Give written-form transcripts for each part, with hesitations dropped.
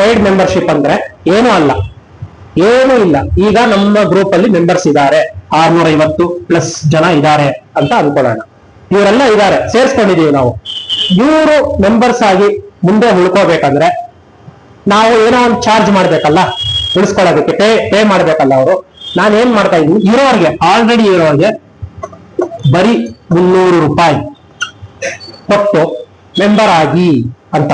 Paid membership ಅಂದ್ರೆ ಏನೂ ಅಲ್ಲ, ಏನೂ ಇಲ್ಲ. ಈಗ ನಮ್ಮ ಗ್ರೂಪ್ ಅಲ್ಲಿ ಮೆಂಬರ್ಸ್ ಇದ್ದಾರೆ 650 ಪ್ಲಸ್ ಜನ ಇದ್ದಾರೆ ಅಂತ ಅನ್ಕೊಳ್ಳೋಣ. ಇವರೆಲ್ಲ ಇದ್ದಾರೆ, ಸೇರ್ಸ್ಕೊಂಡಿದೀವಿ ನಾವು. ಇವರು ಮೆಂಬರ್ಸ್ ಆಗಿ ಮುಂದೆ ಉಳ್ಕೋಬೇಕಂದ್ರೆ ನಾವು ಏನೋ ಒಂದು ಚಾರ್ಜ್ ಮಾಡ್ಬೇಕಲ್ಲ, ಉಳಿಸ್ಕೊಳ್ಳೋದಕ್ಕೆ ಪೇ ಮಾಡ್ಬೇಕಲ್ಲ ಅವರು. ನಾನು ಏನ್ ಮಾಡ್ತಾ ಇದ್ದೀನಿ, ಇರೋರಿಗೆ ಆಲ್ರೆಡಿ ಇರೋರಿಗೆ ಬರೀ 300 ರೂಪಾಯಿ ಕೊಟ್ಟು ಮೆಂಬರ್ ಆಗಿ ಅಂತ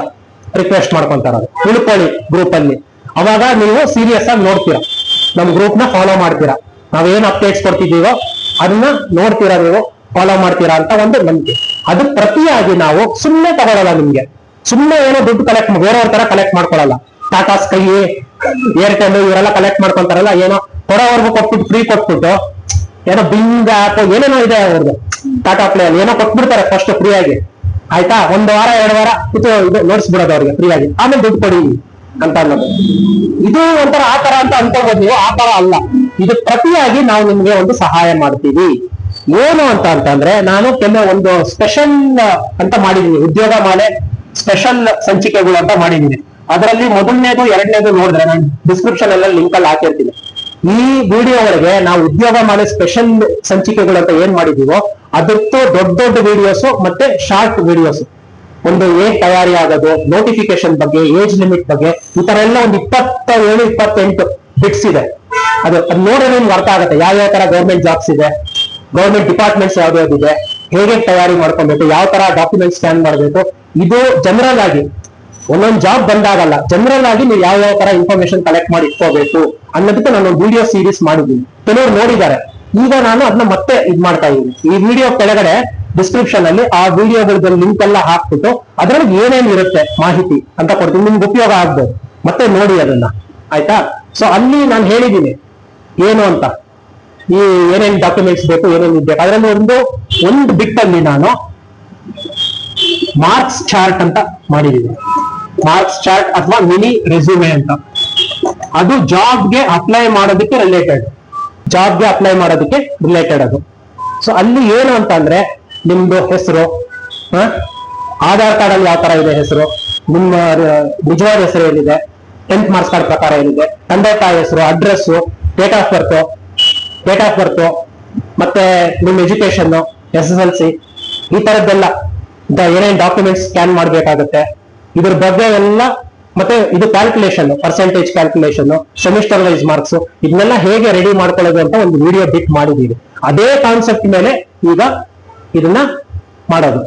ರಿಕ್ವೆಸ್ಟ್ ಮಾಡ್ಕೊಂತಾರ. ಉಳ್ಕೊಳ್ಳಿ ಗ್ರೂಪ್ ಅಲ್ಲಿ. ಅವಾಗ ನೀವು ಸೀರಿಯಸ್ ಆಗಿ ನೋಡ್ತೀರಾ, ನಮ್ ಗ್ರೂಪ್ ನ ಫಾಲೋ ಮಾಡ್ತೀರಾ, ನಾವೇನ್ ಅಪ್ಡೇಟ್ಸ್ ಕೊಡ್ತಿದ್ದೀವೋ ಅದನ್ನ ನೋಡ್ತೀರಾ, ನೀವು ಫಾಲೋ ಮಾಡ್ತೀರಾ ಅಂತ ಒಂದು ನಂಬಿಕೆ. ಅದು ಪ್ರತಿಯಾಗಿ ನಾವು ಸುಮ್ಮನೆ ತಗೊಳಲ್ಲ. ನಿಮ್ಗೆ ಸುಮ್ಮನೆ ಏನೋ ದುಡ್ಡು ಬೇರೆಯವ್ರ ತರ ಕಲೆಕ್ಟ್ ಮಾಡ್ಕೊಳಲ್ಲ. ಟಾಟಾ ಸ್ಕೈ, ಏರ್ಟೆಲ್ ಇವರೆಲ್ಲ ಕಲೆಕ್ಟ್ ಮಾಡ್ಕೊಂತಾರಲ್ಲ, ಏನೋ ಕೊಡೋವರೆಗೂ ಕೊಟ್ಬಿಟ್ಟು ಫ್ರೀ ಕೊಟ್ಬಿಟ್ಟು, ಏನೋ ಬಿಂಗ್ ಆಪ್ ಏನೇನೋ ಇದೆ ಅವ್ರದ್ದು ಟಾಟಾ ಪ್ಲೇ ಅಲ್ಲಿ ಏನೋ ಕೊಟ್ಬಿಡ್ತಾರೆ ಫಸ್ಟ್ ಫ್ರೀ ಆಗಿ. ಆಯ್ತಾ, 1 ವಾರ 2 ವಾರ ಇದು ನೋಡ್ಸ್ಬಿಡೋದು ಅವ್ರಿಗೆ ಫ್ರೀ ಆಗಿ, ಆಮೇಲೆ ದುಡ್ಡು ಕೊಡಿ ಅಂತ ಅನ್ನೋದು. ಇದು ಒಂಥರ ಆತರ ಅಂತ ಅನ್ಕೋಬಹುದು ನೀವು. ಆತರ ಅಲ್ಲ, ಇದು ಪ್ರತಿಯಾಗಿ ನಾವು ನಿಮ್ಗೆ ಒಂದು ಸಹಾಯ ಮಾಡ್ತೀವಿ. ಏನು ಅಂತಂದ್ರೆ ನಾನು ಒಂದು ಸ್ಪೆಷಲ್ ಅಂತ ಮಾಡಿದೀನಿ, ಉದ್ಯೋಗ ಮಾಲೆ ಸ್ಪೆಷಲ್ ಸಂಚಿಕೆಗಳು ಅಂತ ಮಾಡಿದೀನಿ. ಅದರಲ್ಲಿ ಮೊದಲನೇದು 2ನೇದು ನೋಡಿದ್ರೆ ನಾನು ಡಿಸ್ಕ್ರಿಪ್ಷನ್ ಎಲ್ಲ ಲಿಂಕ್ ಅಲ್ಲಿ ಹಾಕಿರ್ತೀನಿ. ಈ ವಿಡಿಯೋ ಒಳಗೆ ನಾವು ಉದ್ಯೋಗ ಮಾಲೆ ಸ್ಪೆಷಲ್ ಸಂಚಿಕೆಗಳು ಅಂತ ಏನ್ ಮಾಡಿದೀವೋ ಅದಕ್ಕೂ ದೊಡ್ಡ ವಿಡಿಯೋಸ್ ಮತ್ತೆ ಶಾರ್ಟ್ ವಿಡಿಯೋಸ್, ಒಂದು ಹೇಗ್ ತಯಾರಿ ಆಗೋದು, ನೋಟಿಫಿಕೇಶನ್ ಬಗ್ಗೆ, ಏಜ್ ಲಿಮಿಟ್ ಬಗ್ಗೆ, ಈ ತರ ಎಲ್ಲ ಒಂದು 27-28 ಬಿಟ್ಸ್ ಇದೆ. ಅದು ನೋಡಿದ್ರೆ ನಿಮ್ಗೆ ಅರ್ಥ ಆಗುತ್ತೆ ಯಾವ ತರ ಗೌರ್ಮೆಂಟ್ ಜಾಬ್ಸ್ ಇದೆ, ಗೌರ್ಮೆಂಟ್ ಡಿಪಾರ್ಟ್ಮೆಂಟ್ಸ್ ಯಾವ್ಯಾವ್ದಿದೆ, ಹೇಗೆ ತಯಾರಿ ಮಾಡ್ಕೊಬೇಕು, ಯಾವ ತರ ಡಾಕ್ಯುಮೆಂಟ್ ಸ್ಕ್ಯಾನ್ ಮಾಡಬೇಕು. ಇದು ಜನರಲ್ ಆಗಿ ಒಂದೊಂದು ಜಾಬ್ ಬಂದಾಗಲ್ಲ, ಜನರಲ್ ಆಗಿ ನೀವು ಯಾವ ತರ ಇನ್ಫಾರ್ಮೇಶನ್ ಕಲೆಕ್ಟ್ ಮಾಡಿ ಇಟ್ಕೋಬೇಕು ಅನ್ನೋದಕ್ಕೆ ನಾನು ಒಂದು ವಿಡಿಯೋ ಸೀರೀಸ್ ಮಾಡಿದ್ದೀನಿ. ಕೆಲವರು ನೋಡಿದ್ದಾರೆ. ಈಗ ನಾನು ಅದನ್ನ ಮತ್ತೆ ಮಾಡ್ತಾ ಇದ್ದೀನಿ. ಈ ವಿಡಿಯೋ ಕೆಳಗಡೆ ಡಿಸ್ಕ್ರಿಪ್ಷನ್ ಅಲ್ಲಿ ಆ ವಿಡಿಯೋಗಳ ಲಿಂಕ್ ಎಲ್ಲ ಹಾಕ್ಬಿಟ್ಟು ಅದ್ರಲ್ಲಿ ಏನೇನು ಇರುತ್ತೆ ಮಾಹಿತಿ ಅಂತ ಕೊಡ್ತೀನಿ, ನಿಮ್ಗೆ ಉಪಯೋಗ ಆಗ್ಬೋದು. ಮತ್ತೆ ನೋಡಿ ಅದನ್ನ, ಆಯ್ತಾ. ಸೊ ಅಲ್ಲಿ ನಾನು ಹೇಳಿದ್ದೀನಿ ಏನು ಅಂತ, ಈ ಏನೇನ್ ಡಾಕ್ಯುಮೆಂಟ್ಸ್ ಬೇಕು, ಏನೇನು ಬೇಕು. ಅದರಲ್ಲಿ ಒಂದು ಬಿಟ್ ಅಲ್ಲಿ ನಾನು ಮಾರ್ಕ್ಸ್ ಚಾರ್ಟ್ ಅಂತ ಮಾಡಿದ್ದೀನಿ. ಮಾರ್ಕ್ಸ್ ಚಾರ್ಟ್ ಅಥವಾ ಮಿನಿ ರೆಸ್ಯೂಮೆ ಅಂತ. ಅದು ಜಾಬ್ಗೆ ಅಪ್ಲೈ ಮಾಡೋದಕ್ಕೆ ರಿಲೇಟೆಡ್, ಅದು. ಸೊ ಅಲ್ಲಿ ಏನು ಅಂತ ಅಂದ್ರೆ ನಿಮ್ದು ಹೆಸರು, ಆಧಾರ್ ಕಾರ್ಡ್ ಅಲ್ಲಿ ಯಾವ ತರ ಇದೆ ಹೆಸರು, ನಿಮ್ಮ ನಿಜವಾದ ಹೆಸರು ಏನಿದೆ, 10th ಮಾರ್ಕ್ಸ್ ಕಾರ್ಡ್ ಪ್ರಕಾರ ಏನಿದೆ, ತಂದೆ ತಾಯಿ ಹೆಸರು, ಅಡ್ರೆಸ್, ಡೇಟ್ ಆಫ್ ಬರ್ತ್, ಮತ್ತೆ ನಿಮ್ಮ ಎಜುಕೇಶನ್, SSLC, ಈ ತರದ್ದೆಲ್ಲ ಏನೇನ್ ಡಾಕ್ಯುಮೆಂಟ್ಸ್ ಸ್ಕ್ಯಾನ್ ಮಾಡ್ಬೇಕಾಗತ್ತೆ ಇದ್ರ ಬಗ್ಗೆ ಎಲ್ಲ. ಮತ್ತೆ ಇದು calculation, percentage calculation, semester wise marks, ಇದನ್ನೆಲ್ಲ ಹೇಗೆ ರೆಡಿ ಮಾಡ್ಕೊಳ್ಳೋದು ಅಂತ ಒಂದು ವಿಡಿಯೋ ಬಿಟ್ ಮಾಡಿದೀವಿ. ಅದೇ ಕಾನ್ಸೆಪ್ಟ್ ಮೇಲೆ ಈಗ ಇದನ್ನ ಮಾಡೋದು.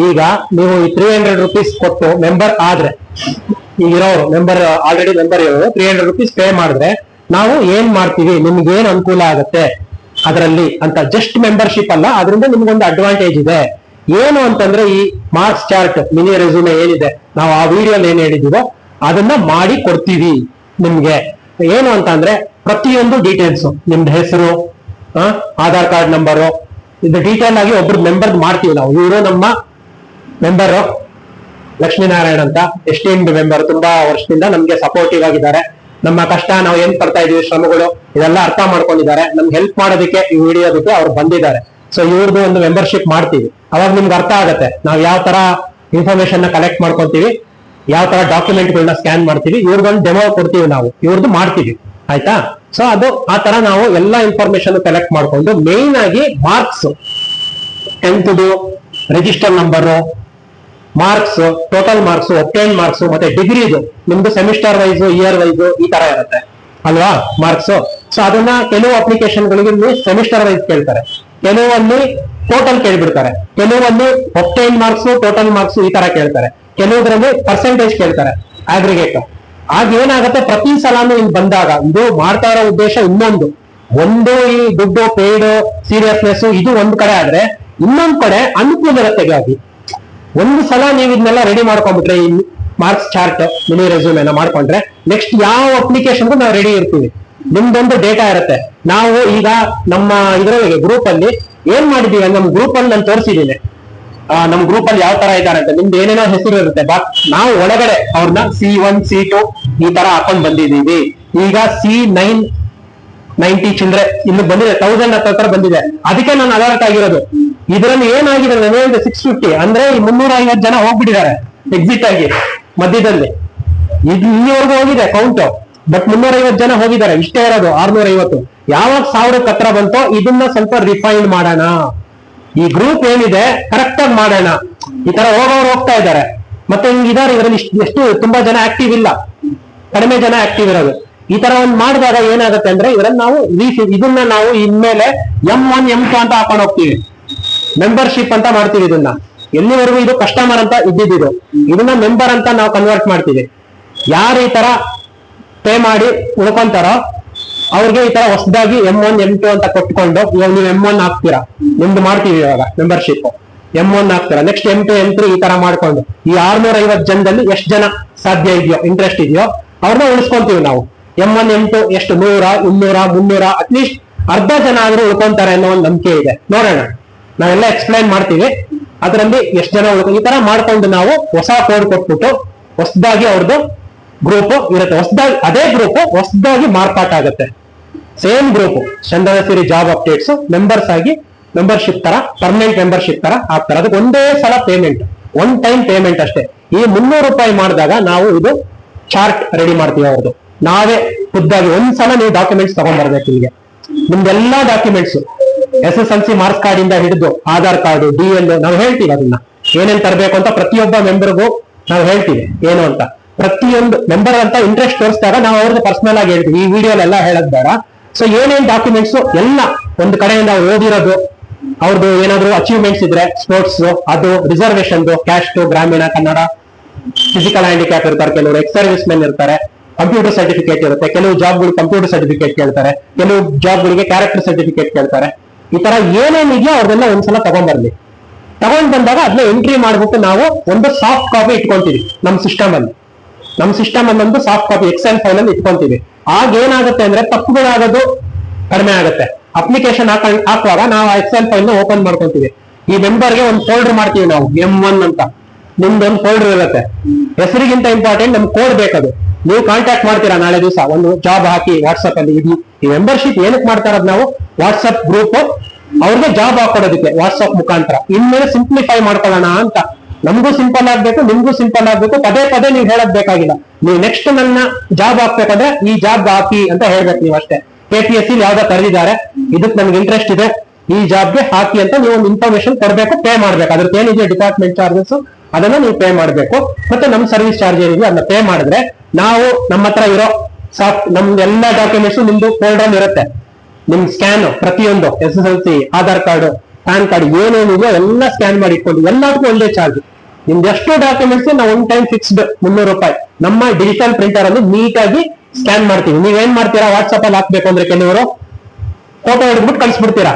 ಈಗ ನೀವು ಈ 300 ರೂಪೀಸ್ ಕೊಟ್ಟು ಮೆಂಬರ್ ಆದ್ರೆ, ಈಗ ಇರೋರು ಆಲ್ರೆಡಿ ಮೆಂಬರ್ ಇರೋರು 300 ರೂಪೀಸ್ ಪೇ ಮಾಡಿದ್ರೆ ನಾವು ಏನ್ ಮಾಡ್ತೀವಿ, ನಿಮ್ಗೆ ಏನ್ ಅನುಕೂಲ ಆಗುತ್ತೆ ಅದರಲ್ಲಿ ಅಂತ. ಜಸ್ಟ್ ಮೆಂಬರ್ಶಿಪ್ ಅಲ್ಲ, ಅದರಿಂದ ನಿಮ್ಗೊಂದು ಅಡ್ವಾಂಟೇಜ್ ಇದೆ. ಏನು ಅಂತಂದ್ರೆ ಈ ಮಾರ್ಕ್ಸ್ ಚಾರ್ಟ್, ಮಿನಿ ರೆಸ್ಯೂಮೆ ಏನಿದೆ, ನಾವು ಆ ವಿಡಿಯೋಲಿ ಏನ್ ಹೇಳಿದೀವೋ ಅದನ್ನ ಮಾಡಿ ಕೊಡ್ತೀವಿ ನಿಮ್ಗೆ. ಏನು ಅಂತ ಅಂದ್ರೆ ಪ್ರತಿಯೊಂದು ಡೀಟೇಲ್ಸ್, ನಿಮ್ದು ಹೆಸರು, ಆಧಾರ್ ಕಾರ್ಡ್ ನಂಬರು, ಇದು ಡೀಟೇಲ್ ಆಗಿ ಒಬ್ರು ಮೆಂಬರ್ ಮಾಡ್ತೀವಿ ನಾವು. ಇವರು ನಮ್ಮ ಮೆಂಬರ್ ಲಕ್ಷ್ಮೀನಾರಾಯಣ್ ಅಂತ, ಎಸ್ಟೀಮ್ಡ್ ಮೆಂಬರ್, ತುಂಬಾ ವರ್ಷದಿಂದ ನಮ್ಗೆ ಸಪೋರ್ಟಿವ್ ಆಗಿದ್ದಾರೆ. ನಮ್ಮ ಕಷ್ಟ, ನಾವು ಏನ್ ಪಡ್ತಾ ಇದೀವಿ, ಶ್ರಮಗಳು, ಇದೆಲ್ಲ ಅರ್ಥ ಮಾಡ್ಕೊಂಡಿದ್ದಾರೆ. ನಮ್ಗೆ ಹೆಲ್ಪ್ ಮಾಡೋದಕ್ಕೆ ಈ ವಿಡಿಯೋದಕ್ಕೆ ಅವ್ರು ಬಂದಿದ್ದಾರೆ. ಸೊ ಇವ್ರದ್ದು ಒಂದು ಮೆಂಬರ್ಶಿಪ್ ಮಾಡ್ತೀವಿ. ಅವಾಗ ನಿಮ್ಗೆ ಅರ್ಥ ಆಗುತ್ತೆ ನಾವು ಯಾವ ತರ ಇನ್ಫಾರ್ಮೇಶನ್ ನ ಕಲೆಕ್ಟ್ ಮಾಡ್ಕೊಂತೀವಿ, ಯಾವ ತರ ಡಾಕ್ಯುಮೆಂಟ್ ಗಳನ್ನ ಸ್ಕ್ಯಾನ್ ಮಾಡ್ತೀವಿ. ಇವ್ರಿಗೊಂದು ಡೆಮೋ ಕೊಡ್ತೀವಿ ನಾವು, ಇವ್ರದ್ದು ಮಾಡ್ತೀವಿ, ಆಯ್ತಾ. ಸೊ ಅದು ಆ ತರ ನಾವು ಎಲ್ಲಾ ಇನ್ಫಾರ್ಮೇಶನ್ ಕಲೆಕ್ಟ್ ಮಾಡ್ಕೊಂಡು ಮೇನ್ ಆಗಿ marks, 10th register number, marks, total marks, obtain marks, ಮತ್ತೆ ಡಿಗ್ರಿದು ನಿಮ್ದು ಸೆಮಿಸ್ಟರ್ ವೈಸ್, ಇಯರ್ ವೈಸ್ ಈ ತರ ಇರುತ್ತೆ ಅಲ್ವಾ ಮಾರ್ಕ್ಸ್. ಸೊ ಅದನ್ನ ಕೆಲವು ಅಪ್ಲಿಕೇಶನ್ ಗಳಿಗೆ ಸೆಮಿಸ್ಟರ್ ವೈಸ್ ಕೇಳ್ತಾರೆ, ಕೆಲವಲ್ಲಿ ಟೋಟಲ್ ಕೇಳ್ಬಿಡ್ತಾರೆ, ಕೆಲವಲ್ಲಿ ಒಪ್ಟೈನ್ ಮಾರ್ಕ್ಸ್, ಟೋಟಲ್ ಮಾರ್ಕ್ಸ್ ಈ ತರ ಕೇಳ್ತಾರೆ, ಕೆಲವುದ್ರಲ್ಲಿ ಪರ್ಸೆಂಟೇಜ್ ಕೇಳ್ತಾರೆ, ಆಗ್ರಿಗೇಟ್. ಆಗ ಏನಾಗುತ್ತೆ, ಪ್ರತಿ ಸಲಾನು ಇಲ್ಲಿ ಬಂದಾಗ ಇದು ಮಾಡ್ತಾ ಇರೋ ಉದ್ದೇಶ ಒಂದು ಈ ದುಡ್ಡು, ಪೇಯ್ಡ್, ಸೀರಿಯಸ್ನೆಸ್ ಇದು ಒಂದ್ ಕಡೆ ಆದ್ರೆ, ಇನ್ನೊಂದ್ ಕಡೆ ಅನುಕೂಲತೆಗಾಗಿ ಒಂದು ಸಲ ನೀವು ಇದನ್ನೆಲ್ಲ ರೆಡಿ ಮಾಡ್ಕೊಂಡ್ಬಿಟ್ರೆ, ಈ ಮಾರ್ಕ್ಸ್ ಚಾರ್ಟ್, ಮಿನಿ ರೆಸ್ಯೂಮೆನ ಮಾಡ್ಕೊಂಡ್ರೆ ನೆಕ್ಸ್ಟ್ ಯಾವ ಅಪ್ಲಿಕೇಶನ್ಗೂ ನಾವು ರೆಡಿ ಇರ್ತೀವಿ. ನಿಮ್ದೊಂದು ಡೇಟಾ ಇರುತ್ತೆ. ನಾವು ಈಗ ನಮ್ಮ ಇದರೊಳಗೆ ಗ್ರೂಪ್ ಅಲ್ಲಿ ಏನ್ ಮಾಡಿದೀವಿ, ನಮ್ಮ ಗ್ರೂಪ್ ಅಲ್ಲಿ ನಾನು ತೋರಿಸಿದ್ದೀನಿ ನಮ್ ಗ್ರೂಪ್ ಅಲ್ಲಿ ಯಾವ ತರ ಇದ್ದಾರೆ ಅಂತ. ನಿಮ್ದು ಏನೇನೋ ಹೆಸರು ಇರುತ್ತೆ, ಬಟ್ ನಾವು ಒಳಗಡೆ ಅವ್ರನ್ನ C1 C2 ಈ ತರ ಹಾಕೊಂಡ್ ಬಂದಿದೀವಿ. ಈಗ C990 ಚಿಲ್ಡ್ರೆ ಇನ್ನು ಬಂದಿದೆ, 1000 ಹತ್ರ ಬಂದಿದೆ. ಅದಕ್ಕೆ ನಾನು ಅಲರ್ಟ್ ಆಗಿರೋದು. ಇದರಲ್ಲಿ ಏನಾಗಿದೆ, 650 ಅಂದ್ರೆ ಈ 350 ಜನ ಹೋಗ್ಬಿಟ್ಟಿದ್ದಾರೆ ಎಕ್ಸಿಟ್ ಆಗಿ ಮಧ್ಯದಲ್ಲಿ. ಇಲ್ಲಿವರೆಗೂ ಹೋಗಿದೆ ಕೌಂಟ್, ಬಟ್ 350 ಜನ ಹೋಗಿದ್ದಾರೆ, ಇಷ್ಟೇ ಇರೋದು 650. ಯಾವಾಗ 1000 ಹತ್ರ ಬಂತೋ ಇದನ್ನ ಸ್ವಲ್ಪ ರಿಫೈನ್ ಮಾಡೋಣ, ಈ ಗ್ರೂಪ್ ಏನಿದೆ ಕರೆಕ್ಟ್ ಆಗಿ ಮಾಡೋಣ. ಈ ತರ ಹೋಗೋರು ಹೋಗ್ತಾ ಇದ್ದಾರೆ, ಮತ್ತೆ ಹಿಂಗಿದ್ದಾರೆ ಇದರಲ್ಲಿ ಎಷ್ಟು ತುಂಬಾ ಜನ ಆಕ್ಟಿವ್ ಇಲ್ಲ, ಕಡಿಮೆ ಜನ ಆಕ್ಟಿವ್ ಇರೋದು. ಈ ತರ ಒಂದು ಮಾಡಿದಾಗ ಏನಾಗುತ್ತೆ ಅಂದ್ರೆ ಇದರಲ್ಲಿ ನಾವು ಇದನ್ನ ನಾವು ಇನ್ಮೇಲೆ M1 M2 ಅಂತ ಹಾಕೊಂಡು ಹೋಗ್ತೀವಿ, ಮೆಂಬರ್ಶಿಪ್ ಅಂತ ಮಾಡ್ತೀವಿ. ಇದನ್ನ ಎಲ್ಲಿವರೆಗೂ ಇದು ಕಸ್ಟಮರ್ ಅಂತ ಇದ್ದಿದ್ದು ಇದನ್ನ ಮೆಂಬರ್ ಅಂತ ನಾವು ಕನ್ವರ್ಟ್ ಮಾಡ್ತೀವಿ. ಯಾರು ಈ ತರ ಪೇ ಮಾಡಿ ಉಳ್ಕೊಂತಾರೋ ಅವ್ರಿಗೆ ಈ ತರ ಹೊಸದಾಗಿ M1 M2 ಅಂತ ಕೊಟ್ಕೊಂಡು ಇವಾಗ ನೀವು M1 ಹಾಕ್ತೀರಾ, ನಿಮ್ದು ಮಾಡ್ತೀವಿ ಇವಾಗ ಮೆಂಬರ್ಶಿಪ್, M1 ಹಾಕ್ತೀರಾ, ನೆಕ್ಸ್ಟ್ M2 M3 ಈ ತರ ಮಾಡ್ಕೊಂಡು ಈ 650 ಜನದಲ್ಲಿ ಎಷ್ಟು ಜನ ಸಾಧ್ಯ ಇದೆಯೋ ಇಂಟ್ರೆಸ್ಟ್ ಇದೆಯೋ ಅವ್ರನ್ನ ಉಳಿಸ್ಕೊಂತೀವಿ ನಾವು. M1 M2 ಎಷ್ಟು 100 200 300 ಅಟ್ಲೀಸ್ಟ್ ಅರ್ಧ ಜನ ಆದ್ರೂ ಉಳ್ಕೊಂತಾರೆ ಅನ್ನೋ ಒಂದು ನಂಬಿಕೆ ಇದೆ. ನೋಡೋಣ, ನಾವೆಲ್ಲ ಎಕ್ಸ್ಪ್ಲೈನ್ ಮಾಡ್ತೀವಿ, ಅದರಲ್ಲಿ ಎಷ್ಟು ಜನ ಈ ತರ ಮಾಡ್ಕೊಂಡು ನಾವು ಹೊಸ ಕೋಡ್ ಕೊಟ್ಬಿಟ್ಟು ಹೊಸದಾಗಿ ಅವ್ರದ್ದು ಗ್ರೂಪ್ ಇರುತ್ತೆ, ಹೊಸದಾಗಿ ಅದೇ ಗ್ರೂಪ್ ಹೊಸದಾಗಿ ಮಾರ್ಪಾಟ್ ಆಗುತ್ತೆ. ಸೇಮ್ ಗ್ರೂಪ್ ಚಂದನ ಸಿರಿ ಜಾಬ್ ಅಪ್ಡೇಟ್ಸ್ ಮೆಂಬರ್ಸ್ ಆಗಿ ಮೆಂಬರ್ಶಿಪ್ ತರ ಪರ್ಮನೆಂಟ್ ಮೆಂಬರ್ಶಿಪ್ ತರ ಆಗ್ತಾರೆ. ಅದಕ್ಕೆ ಒಂದೇ ಸಲ ಪೇಮೆಂಟ್, ಒನ್ ಟೈಮ್ ಪೇಮೆಂಟ್ ಅಷ್ಟೇ. ಈ 300 ರೂಪಾಯಿ ಮಾಡಿದಾಗ ನಾವು ಇದು ಚಾರ್ಟ್ ರೆಡಿ ಮಾಡ್ತೀವಿ ಅವ್ರದ್ದು, ನಾವೇ ಖುದ್ದಾಗಿ. ಒಂದ್ಸಲ ನೀವು ಡಾಕ್ಯುಮೆಂಟ್ಸ್ ತಗೊಂಡ್ಬರ್ಬೇಕು ಇಲ್ಲಿಗೆ, ನಿಮ್ದೆಲ್ಲಾ ಡಾಕ್ಯುಮೆಂಟ್ಸ್ SSLC ಮಾರ್ಕ್ಸ್ ಕಾರ್ಡ್ ಇಂದ ಹಿಡಿದು ಆಧಾರ್ ಕಾರ್ಡ್ DL ನಾವು ಹೇಳ್ತೀವಿ ಅದನ್ನ ಏನೇನ್ ತರಬೇಕು ಅಂತ ಪ್ರತಿಯೊಬ್ಬ ಮೆಂಬರ್ಗೂ ನಾವು ಹೇಳ್ತೀವಿ ಏನು ಅಂತ. ಪ್ರತಿಯೊಂದು ಮೆಂಬರ್ ಅಂತ ಇಂಟ್ರೆಸ್ಟ್ ತೋರಿಸಿದಾಗ ನಾವು ಅವ್ರಿಗೆ ಪರ್ಸನಲ್ ಆಗಿ ಹೇಳ್ತೀವಿ, ಈ ವಿಡಿಯೋಲೆಲ್ಲ ಹೇಳದ್ ಬೇಡ. ಸೊ ಏನೇನ್ ಡಾಕ್ಯುಮೆಂಟ್ಸ್ ಎಲ್ಲ ಒಂದು ಕಡೆಯಿಂದ ಓದಿರೋದು, ಅವ್ರದ್ದು ಏನಾದ್ರು ಅಚೀವ್ಮೆಂಟ್ಸ್ ಇದ್ರೆ ಸ್ಪೋರ್ಟ್ಸ್, ಅದು ರಿಸರ್ವೇಶನ್, ಕ್ಯಾಸ್ಟ್, ಗ್ರಾಮೀಣ ಕನ್ನಡ, ಫಿಸಿಕಲ್ ಹ್ಯಾಂಡಿಕ್ಯಾಪ್ ಇರ್ತಾರೆ, ಕೆಲವರು ಎಕ್ಸ್ ಸರ್ವಿಸ್ ಮೆನ್ ಇರ್ತಾರೆ, ಕಂಪ್ಯೂಟರ್ ಸರ್ಟಿಫಿಕೇಟ್ ಇರುತ್ತೆ, ಕೆಲವು ಜಾಬ್ಗಳು ಕಂಪ್ಯೂಟರ್ ಸರ್ಟಿಫಿಕೇಟ್ ಕೇಳ್ತಾರೆ, ಕೆಲವು ಜಾಬ್ಗಳಿಗೆ ಕ್ಯಾರೆಕ್ಟರ್ ಸರ್ಟಿಫಿಕೇಟ್ ಕೇಳ್ತಾರೆ. ಈ ತರ ಏನೇನಿದೆಯೋ ಅವ್ರನ್ನೆಲ್ಲ ಒಂದ್ಸಲ ತಗೊಂಡ್ಬರ್ಲಿ. ತಗೊಂಡ್ ಬಂದಾಗ ಅದನ್ನ ಎಂಟ್ರಿ ಮಾಡ್ಬಿಟ್ಟು ನಾವು ಒಂದು ಸಾಫ್ಟ್ ಕಾಪಿ ಇಟ್ಕೊಂತೀವಿ ನಮ್ಮ ಸಿಸ್ಟಮ್ ಅಲ್ಲಿ ಒಂದು ಸಾಫ್ಟ್ ಕಾಪಿ ಎಕ್ಸೆಲ್ ಫೈಲ್ ಅಲ್ಲಿ ಇಟ್ಕೊಂತೀವಿ. ಆಗ ಏನಾಗುತ್ತೆ ಅಂದ್ರೆ ತಪ್ಪುಗಳಾಗೋದು ಕಡಿಮೆ ಆಗುತ್ತೆ. ಅಪ್ಲಿಕೇಶನ್ ಹಾಕುವಾಗ ನಾವು ಎಕ್ಸೆಲ್ ಫೈಲ್ ನ ಓಪನ್ ಮಾಡ್ಕೊಂತೀವಿ. ಈ ಮೆಂಬರ್ಗೆ ಒಂದು ಫೋಲ್ಡರ್ ಮಾಡ್ತೀವಿ ನಾವು M1 ಅಂತ, ನಿಮ್ದೊಂದು ಫೋಲ್ಡರ್ ಇರುತ್ತೆ. ಹೆಸರಿಗಿಂತ ಇಂಪಾರ್ಟೆಂಟ್ ನಮ್ಗೆ ಕೋಡ್ ಬೇಕದು. ನೀವು ಕಾಂಟ್ಯಾಕ್ಟ್ ಮಾಡ್ತೀರಾ ನಾಳೆ ದಿವಸ ಒಂದು ಜಾಬ್ ಹಾಕಿ ವಾಟ್ಸ್ಆಪ್ ಅಲ್ಲಿ, ಈ ಮೆಂಬರ್ಶಿಪ್ ಏನಕ್ಕೆ ಮಾಡ್ತಾರದ್ ನಾವು ವಾಟ್ಸ್ಆಪ್ ಗ್ರೂಪ್ ಅವ್ರಿಗೆ ಜಾಬ್ ಹಾಕೊಡೋದಕ್ಕೆ ವಾಟ್ಸ್ಆಪ್ ಮುಖಾಂತರ. ಇನ್ಮೇಲೆ ಸಿಂಪ್ಲಿಫೈ ಮಾಡ್ಕೊಳ್ಳೋಣ ಅಂತ, ನಮಗೂ ಸಿಂಪಲ್ ಆಗ್ಬೇಕು, ನಿಮ್ಗೂ ಸಿಂಪಲ್ ಆಗ್ಬೇಕು. ಪದೇ ಪದೇ ನೀವು ಹೇಳಕ್ ಬೇಕಾಗಿಲ್ಲ. ನೀವು ನೆಕ್ಸ್ಟ್ ನನ್ನ ಜಾಬ್ ಹಾಕ್ಬೇಕಂದ್ರೆ ಈ ಜಾಬ್ ಹಾಕಿ ಅಂತ ಹೇಳ್ಬೇಕು ನೀವು ಅಷ್ಟೇ. KPSC ಯಾವ್ದೋ ಕರೆದಿದ್ದಾರೆ, ಇದಕ್ಕೆ ನನ್ಗೆ ಇಂಟ್ರೆಸ್ಟ್ ಇದೆ, ಈ ಜಾಬ್ಗೆ ಹಾಕಿ ಅಂತ ನೀವು ಒಂದು ಇನ್ಫಾರ್ಮೇಶನ್ ಕೊಡ್ಬೇಕು, ಪೇ ಮಾಡ್ಬೇಕು. ಅದ್ರದ್ದು ಏನಿದೆ ಡಿಪಾರ್ಟ್ಮೆಂಟ್ ಚಾರ್ಜಸ್ ಅದನ್ನ ನೀವು ಪೇ ಮಾಡ್ಬೇಕು. ಮತ್ತೆ ನಮ್ ಸರ್ವಿಸ್ ಚಾರ್ಜ್ ಏನಿದೆ ಅದನ್ನ ಪೇ ಮಾಡಿದ್ರೆ ನಾವು ನಮ್ಮ ಹತ್ರ ಇರೋ ನಮ್ದು ಎಲ್ಲಾ ಡಾಕ್ಯುಮೆಂಟ್ಸ್ ನಿಮ್ದು ಫೋಲ್ಡರ್ ಇರುತ್ತೆ. ನಿಮ್ ಸ್ಕ್ಯಾನ್ ಪ್ರತಿಯೊಂದು SSLC, Aadhaar card, pan card ಏನೇನಿದೆಯೋ ಎಲ್ಲ ಸ್ಕ್ಯಾನ್ ಮಾಡಿ ಇಟ್ಕೊಂಡು ಎಲ್ಲದಕ್ಕೂ ಒಂದೇ ಚಾರ್ಜ್. ನಿಮ್ದು ಎಷ್ಟು ಡಾಕ್ಯುಮೆಂಟ್ಸ್ ನಾವು ಒನ್ ಟೈಮ್ ಫಿಕ್ಸ್ಡ್ 300 ರೂಪಾಯಿ ನಮ್ಮ ಡಿಜಿಟಲ್ ಪ್ರಿಂಟರ್ ಅಲ್ಲಿ ನೀಟಾಗಿ ಸ್ಕ್ಯಾನ್ ಮಾಡ್ತೀವಿ. ನೀವೇನ್ ಮಾಡ್ತೀರಾ, ವಾಟ್ಸ್ಆಪ್ ಅಲ್ಲಿ ಹಾಕ್ಬೇಕು ಅಂದ್ರೆ ಕೆಲವರು ಫೋಟೋ ಹಿಡಿದ್ಬಿಟ್ಟು ಕಳ್ಸಿಬಿಡ್ತೀರಾ,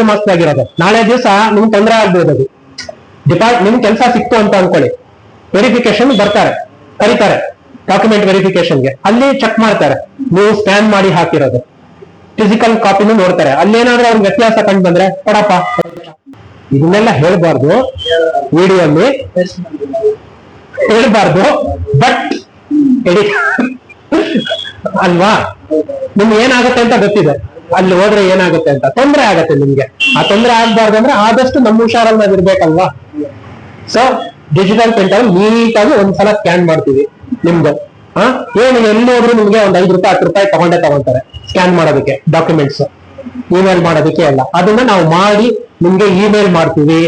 ಮಸ್ತ್ ಆಗಿರೋದು. ನಾಳೆ ದಿವಸ ನಿಮ್ಗೆ ತೊಂದರೆ ಆಗ್ಬೋದು. ಅದು ನಿಮ್ ಕೆಲಸ ಸಿಕ್ತು ಅಂತ ಅನ್ಕೊಳ್ಳಿ, ವೆರಿಫಿಕೇಶನ್ ಬರ್ತಾರೆ, ಕರೀತಾರೆ ಡಾಕ್ಯುಮೆಂಟ್ ವೆರಿಫಿಕೇಶನ್ಗೆ, ಅಲ್ಲಿ ಚೆಕ್ ಮಾಡ್ತಾರೆ ನೀವು ಸ್ಕ್ಯಾನ್ ಮಾಡಿ ಹಾಕಿರೋದು. ಫಿಸಿಕಲ್ ಕಾಪಿನೂ ನೋಡ್ತಾರೆ, ಅಲ್ಲೇನಾದ್ರೂ ಅವ್ರಿಗೆ ವ್ಯತ್ಯಾಸ ಕಂಡು ಬಂದ್ರೆ ಕೊಡಪ್ಪ. ಇದನ್ನೆಲ್ಲ ಹೇಳ್ಬಾರ್ದು ವಿಡಿಯೋಲ್ಲಿ, ಹೇಳ್ಬಾರ್ದು, ಬಟ್ ಅಲ್ವಾ, ನಿಮ್ಗೆ ಏನಾಗುತ್ತೆ ಅಂತ ಗೊತ್ತಿದೆ, ಅಲ್ಲಿ ಹೋದ್ರೆ ಏನಾಗುತ್ತೆ ಅಂತ ತೊಂದರೆ ಆಗತ್ತೆ ನಿಮ್ಗೆ. ಆ ತೊಂದರೆ ಆಗ್ಬಾರ್ದು ಅಂದ್ರೆ ಆದಷ್ಟು ನಮ್ಮ ಹುಷಾರಲ್ಲಿ ನಾವ್ ಇರ್ಬೇಕಲ್ವಾ. ಸೊ ಡಿಜಿಟಲ್ ಪ್ರಿಂಟರ್ ನೀಟಾಗಿ ಒಂದ್ಸಲ ಸ್ಕ್ಯಾನ್ ಮಾಡ್ತೀವಿ ನಿಮ್ದು. ಏನು ಎಲ್ಲಿ ಹೋದ್ರು ನಿಮ್ಗೆ ಒಂದ್ 5 ರೂಪಾಯಿ 10 ರೂಪಾಯಿ ತಗೊಂತಾರೆ ಸ್ಕ್ಯಾನ್ ಮಾಡೋದಕ್ಕೆ, ಡಾಕ್ಯುಮೆಂಟ್ಸ್ ಇಮೇಲ್ ಮಾಡೋದಕ್ಕೆ ಎಲ್ಲ. ಅದನ್ನ ನಾವು ಮಾಡಿ ನಿಮ್ಗೆ ಇಮೇಲ್ ಮಾಡ್ತೀವಿ,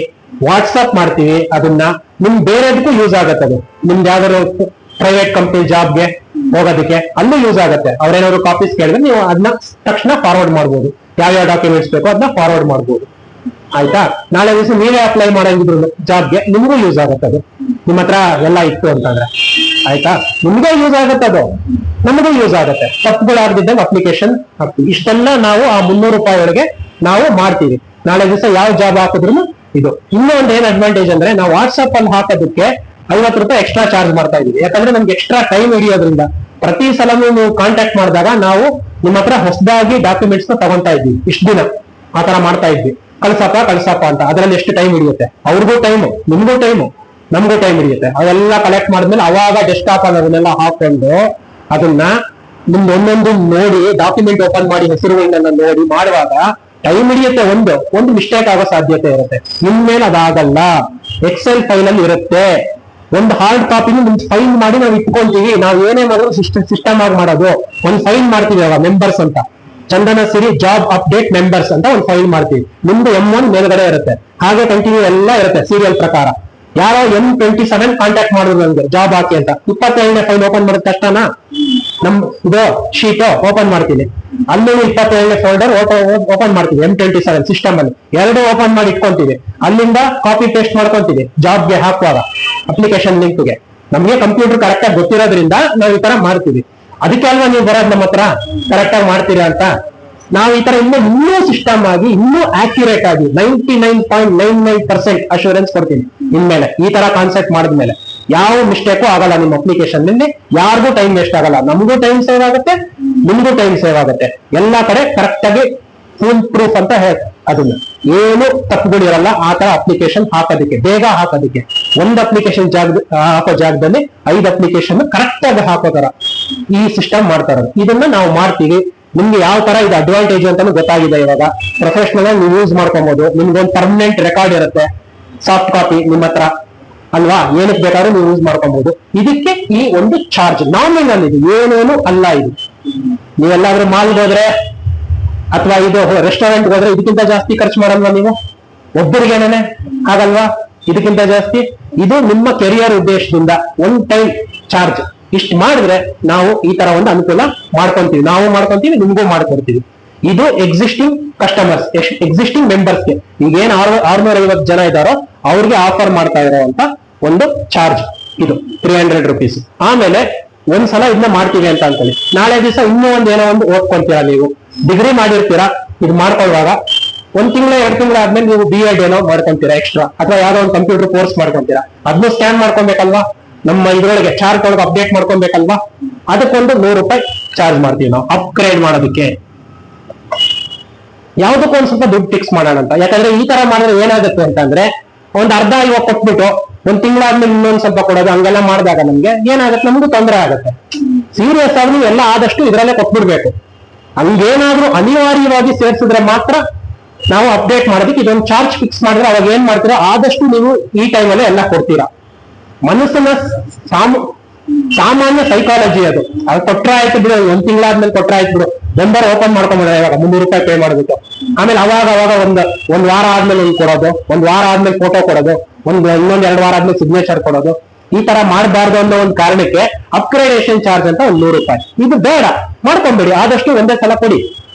ವಾಟ್ಸ್ಆಪ್ ಮಾಡ್ತೀವಿ. ಅದನ್ನ ನಿಮ್ ಬೇರೆದಕ್ಕೂ ಯೂಸ್ ಆಗತ್ತೆ. ಅದು ನಿಮ್ಗೆ ಯಾವ್ದಾದ್ರು ಪ್ರೈವೇಟ್ ಕಂಪ್ನಿ ಜಾಬ್ಗೆ ಹೋಗೋದಕ್ಕೆ ಅಲ್ಲೂ ಯೂಸ್ ಆಗುತ್ತೆ. ಅವ್ರೇನಾದ್ರು ಕಾಪೀಸ್ ಕೇಳಿದ್ರೆ ನೀವು ಅದನ್ನ ತಕ್ಷಣ ಫಾರ್ವರ್ಡ್ ಮಾಡ್ಬೋದು. ಯಾವ್ಯಾವ ಡಾಕ್ಯುಮೆಂಟ್ಸ್ ಬೇಕೋ ಅದನ್ನ ಫಾರ್ವರ್ಡ್ ಮಾಡ್ಬೋದು. ಆಯ್ತಾ, ನಾಳೆ ದಿವಸ ನೀವೇ ಅಪ್ಲೈ ಮಾಡಂಗಿದ್ರು ಜಾಬ್ಗೆ ನಿಮಗೂ ಯೂಸ್ ಆಗುತ್ತೆ. ಅದು ನಿಮ್ಮ ಹತ್ರ ಎಲ್ಲ ಇತ್ತು ಅಂತಂದ್ರೆ ಆಯ್ತಾ, ನಿಮ್ಗೆ ಯೂಸ್ ಆಗುತ್ತೆ, ಅದು ನಮಗೂ ಯೂಸ್ ಆಗುತ್ತೆ. ತಪ್ಪುಗಳಾಗದಿದ್ದಂಗೆ ಅಪ್ಲಿಕೇಶನ್ ಹಾಕ್ತೀವಿ. ಇಷ್ಟೆಲ್ಲ ನಾವು ಆ 300 ರೂಪಾಯಿ ಒಳಗೆ ನಾವು ಮಾಡ್ತೀವಿ. ನಾಳೆ ದಿವಸ ಯಾವ ಜಾಬ್ ಹಾಕಿದ್ರು ಇದು. ಇನ್ನೂ ಒಂದು ಏನ್ ಅಡ್ವಾಂಟೇಜ್ ಅಂದ್ರೆ ನಾವು ವಾಟ್ಸ್ಆಪ್ ಅಲ್ಲಿ ಹಾಕೋದಕ್ಕೆ 50 ರೂಪಾಯಿ ಎಕ್ಸ್ಟ್ರಾ ಚಾರ್ಜ್ ಮಾಡ್ತಾ ಇದೀವಿ. ಯಾಕಂದ್ರೆ ನಮ್ಗೆ ಎಕ್ಸ್ಟ್ರಾ ಟೈಮ್ ಹಿಡಿಯೋದ್ರಿಂದ ಪ್ರತಿ ಸಲನೂ ನೀವು ಕಾಂಟ್ಯಾಕ್ಟ್ ಮಾಡಿದಾಗ ನಾವು ನಿಮ್ಮ ಹತ್ರ ಹೊಸದಾಗಿ ಡಾಕ್ಯುಮೆಂಟ್ಸ್ ನ ತಗೊಂತಾ ಇದ್ವಿ. ಇಷ್ಟು ದಿನ ಆತರ ಮಾಡ್ತಾ ಇದ್ವಿ, ಕಳ್ಸಪ್ಪ ಅಂತ. ಅದ್ರಲ್ಲಿ ಎಷ್ಟು ಟೈಮ್ ಹಿಡಿಯುತ್ತೆ, ಅವ್ರಿಗೂ ಟೈಮು, ನಿಮ್ಗೂ ಟೈಮು, ನಮಗೂ ಟೈಮ್ ಹಿಡಿಯುತ್ತೆ. ಅವೆಲ್ಲ ಕಲೆಕ್ಟ್ ಮಾಡಿದ್ಮೇಲೆ ಅವಾಗ ಡೆಸ್ಕ್ಟಾಪ್ ಅಲ್ಲಿ ಅದನ್ನೆಲ್ಲ ಹಾಕೊಂಡು ಅದನ್ನ ನಿಮ್ದು ಒಂದೊಂದು ನೋಡಿ ಡಾಕ್ಯುಮೆಂಟ್ ಓಪನ್ ಮಾಡಿ ಹೆಸರುಗಳನ್ನ ನೋಡಿ ಮಾಡುವಾಗ ಟೈಮ್ ಹಿಡಿಯುತ್ತೆ. ಒಂದು ಮಿಸ್ಟೇಕ್ ಆಗೋ ಸಾಧ್ಯತೆ ಇರುತ್ತೆ. ಇನ್ಮೇಲೆ ಅದಾಗಲ್ಲ, ಎಕ್ಸೆಲ್ ಫೈಲ್ ಅಲ್ಲಿ ಇರುತ್ತೆ. ಒಂದು ಹಾರ್ಡ್ ಕಾಪಿನ ನಿಮ್ಗೆ ಫೈಲ್ ಮಾಡಿ ನಾವು ಇಟ್ಕೊಂತೀವಿ. ನಾವು ಏನೇ ಮಾಡಿದ್ರು ಸಿಸ್ಟಮ್ ಆಗಿ ಮಾಡೋದು. ಒಂದು ಫೈಲ್ ಮಾಡ್ತೀವಿ ಅವಾಗ ಮೆಂಬರ್ಸ್ ಅಂತ, ಚಂದನ ಸಿರಿ ಜಾಬ್ ಅಪ್ಡೇಟ್ ಮೆಂಬರ್ಸ್ ಅಂತ ಒಂದು ಫೈಲ್ ಮಾಡ್ತೀವಿ. ನಿಮ್ದು M1 ಮೇಲ್ಗಡೆ ಇರುತ್ತೆ, ಹಾಗೆ ಕಂಟಿನ್ಯೂ ಎಲ್ಲ ಇರುತ್ತೆ ಸೀರಿಯಲ್ ಪ್ರಕಾರ. ಯಾರೋ M27 ಕಾಂಟ್ಯಾಕ್ಟ್ ಮಾಡಿದ್ರು ನನ್ಗೆ ಜಾಬ್ ಹಾಕಿ ಅಂತ, 27ನೇ ಫೈಲ್ ಓಪನ್ ಮಾಡಿದ ತಕ್ಷಣ ನಮ್ ಇದು ಶೀಟ್ ಓಪನ್ ಮಾಡ್ತೀನಿ, ಅಲ್ಲಿ 27ನೇ ಫೋಲ್ಡರ್ ಓಪನ್ ಮಾಡ್ತೀವಿ M27 ಸಿಸ್ಟಮ್ ಅಲ್ಲಿ. ಎರಡು ಓಪನ್ ಮಾಡಿ ಇಟ್ಕೊಂತೀವಿ, ಅಲ್ಲಿಂದ ಕಾಪಿ ಪೇಸ್ಟ್ ಮಾಡ್ಕೊಂತೀವಿ ಜಾಬ್ಗೆ ಹಾಕುವಾಗ ಅಪ್ಲಿಕೇಶನ್ ಲಿಂಕ್ಗೆ. ನಮ್ಗೆ ಕಂಪ್ಯೂಟರ್ ಕರೆಕ್ಟ್ ಆಗಿ ಗೊತ್ತಿರೋದ್ರಿಂದ ನಾವು ಈ ತರ ಮಾಡ್ತೀವಿ. ಅದಕ್ಕೆ ಅಲ್ವಾ ನೀವು ಬರೋದು ನಮ್ಮ ಹತ್ರ ಕರೆಕ್ಟ್ ಆಗಿ ಮಾಡ್ತೀರಾ ಅಂತ. ನಾವು ಈ ತರ ಇನ್ನೂ ಸಿಸ್ಟಮ್ ಆಗಿ ಇನ್ನೂ ಆಕ್ಯುರೇಟ್ ಆಗಿ 99.99% ಅಶ್ಯೂರೆನ್ಸ್ ಕೊಡ್ತೀನಿ ಇನ್ಮೇಲೆ. ಈ ತರ ಕಾನ್ಸೆಪ್ಟ್ ಮಾಡಿದ್ಮೇಲೆ ಯಾವ ಮಿಸ್ಟೇಕು ಆಗಲ್ಲ ನಿಮ್ಮ ಅಪ್ಲಿಕೇಶನ್ ನಲ್ಲಿ, ಯಾರಿಗೂ ಟೈಮ್ ವೇಸ್ಟ್ ಆಗಲ್ಲ, ನಮಗೂ ಟೈಮ್ ಸೇವ್ ಆಗುತ್ತೆ, ನಿಮ್ಗೂ ಟೈಮ್ ಸೇವ್ ಆಗುತ್ತೆ. ಎಲ್ಲಾ ಕಡೆ ಕರೆಕ್ಟ್ ಆಗಿ ಫುಲ್ ಪ್ರೂಫ್ ಅಂತ ಅದನ್ನ ಏನು ತಪ್ಪುಗಳಿರಲ್ಲ ಆ ತರ ಅಪ್ಲಿಕೇಶನ್ ಹಾಕೋದಕ್ಕೆ, ಬೇಗ ಹಾಕೋದಕ್ಕೆ. ಒಂದು ಅಪ್ಲಿಕೇಶನ್ ಹಾಕೋ ಜಾಗದಲ್ಲಿ 5 ಅಪ್ಲಿಕೇಶನ್ ಕರೆಕ್ಟ್ ಆಗಿ ಹಾಕೋ ತರ ಈ ಸಿಸ್ಟಮ್ ಮಾಡ್ತಾರೆ. ಇದನ್ನ ನಾವು ಮಾಡ್ತೀವಿ. ನಿಮ್ಗೆ ಯಾವ ತರ ಇದು ಅಡ್ವಾಂಟೇಜ್ ಅಂತಾನು ಗೊತ್ತಾಗಿದೆ ಇವಾಗ. ಪ್ರೊಫೆಷನಲ್ ಆಗಿ ನೀವು ಯೂಸ್ ಮಾಡ್ಕೊಬಹುದು. ನಿಮ್ಗೊಂದು ಪರ್ಮನೆಂಟ್ ರೆಕಾರ್ಡ್ ಇರುತ್ತೆ, ಸಾಫ್ಟ್ ಕಾಪಿ ನಿಮ್ಮ ಹತ್ರ ಅಲ್ವಾ, ಏನಕ್ಕೆ ಬೇಕಾದ್ರೂ ನೀವು ಯೂಸ್ ಮಾಡ್ಕೊಬಹುದು. ಇದಕ್ಕೆ ಈ ಒಂದು ಚಾರ್ಜ್ ನಾಮಿನಲ್, ಇದು ಏನೇನು ಅಲ್ಲ. ಇದು ನೀವೆಲ್ಲಾದ್ರೂ ಮಾಲ್ಗೆ ಹೋದ್ರೆ ಅಥವಾ ಇದು ರೆಸ್ಟೋರೆಂಟ್ ಹೋದ್ರೆ ಇದಕ್ಕಿಂತ ಜಾಸ್ತಿ ಖರ್ಚು ಮಾಡಲ್ವಾ ನೀವು? ಒಬ್ಬರಿಗೇನೆ ಆಗಲ್ವಾ ಇದಕ್ಕಿಂತ ಜಾಸ್ತಿ? ಇದು ನಿಮ್ಮ ಕೆರಿಯರ್ ಉದ್ದೇಶದಿಂದ ಒನ್ ಟೈಮ್ ಚಾರ್ಜ್. ಇಷ್ಟು ಮಾಡಿದ್ರೆ ನಾವು ಈ ತರ ಒಂದು ಅನುಕೂಲ ಮಾಡ್ಕೊಂತೀವಿ, ನಾವು ಮಾಡ್ಕೊಂತೀವಿ, ನಿಮ್ಗೂ ಮಾಡ್ಕೊಡ್ತೀವಿ. ಇದು ಎಕ್ಸಿಸ್ಟಿಂಗ್ ಕಸ್ಟಮರ್ಸ್, ಎಕ್ಸಿಸ್ಟಿಂಗ್ ಮೆಂಬರ್ಸ್ಗೆ, ಈಗ ಏನ್ 650 ಜನ ಇದ್ದಾರೋ ಅವ್ರಿಗೆ ಆಫರ್ ಮಾಡ್ತಾ ಇರೋಂತ ಒಂದು ಚಾರ್ಜ್ ಇದು 300 rupees. ಆಮೇಲೆ ಒಂದ್ಸಲ ಇದನ್ನ ಮಾಡ್ತೀವಿ ಅಂತ ಅನ್ಕೊಳ್ಳಿ, ನಾಳೆ ದಿವಸ ಇನ್ನೂ ಏನೋ ಒಂದು ಓದ್ಕೊಂತೀರಾ. ನೀವು ಡಿಗ್ರಿ ಮಾಡಿರ್ತೀರಾ, ಇದು ಮಾಡ್ಕೊಳ್ಳುವಾಗ 1 ತಿಂಗಳ 2 ತಿಂಗಳ ಆದ್ಮೇಲೆ ನೀವು B.Ed ಏನೋ ಮಾಡ್ಕೊಂತೀರಾ ಎಕ್ಸ್ಟ್ರಾ, ಅಥವಾ ಯಾವ್ದೋ ಒಂದು ಕಂಪ್ಯೂಟರ್ ಕೋರ್ಸ್ ಮಾಡ್ಕೊಂತೀರಾ. ಅದನ್ನು ಸ್ಕ್ಯಾನ್ ಮಾಡ್ಕೊಬೇಕಲ್ವಾ, ನಮ್ಮ ಇದ್ರೊಳಗೆ ಚಾರ್ಟ್ ಒಳಗೆ ಅಪ್ಡೇಟ್ ಮಾಡ್ಕೊಬೇಕಲ್ವಾ. ಅದಕ್ಕೊಂದು 100 ರೂಪಾಯಿ ಚಾರ್ಜ್ ಮಾಡ್ತೀವಿ ನಾವು ಅಪ್ಗ್ರೇಡ್ ಮಾಡೋದಕ್ಕೆ. ಯಾವ್ದಕ್ಕೂ ಒಂದ್ ಸ್ವಲ್ಪ ದುಡ್ಡು ಫಿಕ್ಸ್ ಮಾಡೋಣ ಅಂತ. ಯಾಕಂದ್ರೆ ಈ ತರ ಮಾಡಿದ್ರೆ ಏನಾಗುತ್ತೆ ಅಂತಂದ್ರೆ, ಒಂದ್ ಅರ್ಧ ಇವಾಗ ಕೊಟ್ಬಿಟ್ಟು 1 ತಿಂಗಳಾದ್ಮೇಲೆ ಇನ್ನೊಂದ್ ಸ್ವಲ್ಪ ಕೊಡೋದು, ಹಂಗೆಲ್ಲ ಮಾಡಿದಾಗ ನಮ್ಗೆ ಏನಾಗುತ್ತೆ, ನಮ್ಗೂ ತೊಂದರೆ ಆಗುತ್ತೆ. ಸೀರಿಯಸ್ ಆಗಿ ಎಲ್ಲ ಆದಷ್ಟು ಇದ್ರಲ್ಲೇ ಕೊಟ್ಬಿಡ್ಬೇಕು. ಹಂಗೇನಾದ್ರೂ ಅನಿವಾರ್ಯವಾಗಿ ಸೇರ್ಸಿದ್ರೆ ಮಾತ್ರ ನಾವು ಅಪ್ಡೇಟ್ ಮಾಡೋದಕ್ಕೆ ಇದೊಂದು ಚಾರ್ಜ್ ಫಿಕ್ಸ್ ಮಾಡಿದ್ರೆ ಅವಾಗ ಏನ್ ಮಾಡ್ತೀರಾ, ಆದಷ್ಟು ನೀವು ಈ ಟೈಮಲ್ಲೇ ಎಲ್ಲ ಕೊಡ್ತೀರಾ. ಮನಸ್ಸಿನ ಸಾಮಾನ್ಯ ಸೈಕಾಲಜಿ ಅದು ಕೊಟ್ರೆ ಆಯ್ತು ಬಿಡು, 1 ತಿಂಗಳಾದ್ಮೇಲೆ ಕೊಟ್ರೆ ಆಯ್ತು ಬಿಡು, ನಂಬರ್ ಓಪನ್ ಮಾಡ್ಕೊಂಡ್ಬಿಡ ಇವಾಗ 300 ರೂಪಾಯಿ ಪೇ ಮಾಡೋದಕ್ಕೆ. ಆಮೇಲೆ ಅವಾಗ ಒಂದ್ ವಾರ ಆದ್ಮೇಲೆ ಒಂದು ಕೊಡೋದು, ಒಂದ್ ವಾರ ಆದ್ಮೇಲೆ ಫೋಟೋ ಕೊಡೋದು, ಇನ್ನೊಂದ್ 2 ವಾರ ಆದ್ಮೇಲೆ ಸಿಗ್ನೇಚರ್ ಕೊಡೋದು. ಈ ತರ ಮಾಡಬಾರ್ದು ಅನ್ನೋ ಒಂದು ಕಾರಣಕ್ಕೆ ಅಪ್ಗ್ರೇಡೇಷನ್ ಚಾರ್ಜ್ ಅಂತ ಒಂದು 100 ರೂಪಾಯಿ. ಇದು ಬೇಡ, ಮಾಡ್ಕೊಂಬೇಡಿ, ಆದಷ್ಟು ಒಂದೇ ಸಲ ಕೊಡಿ.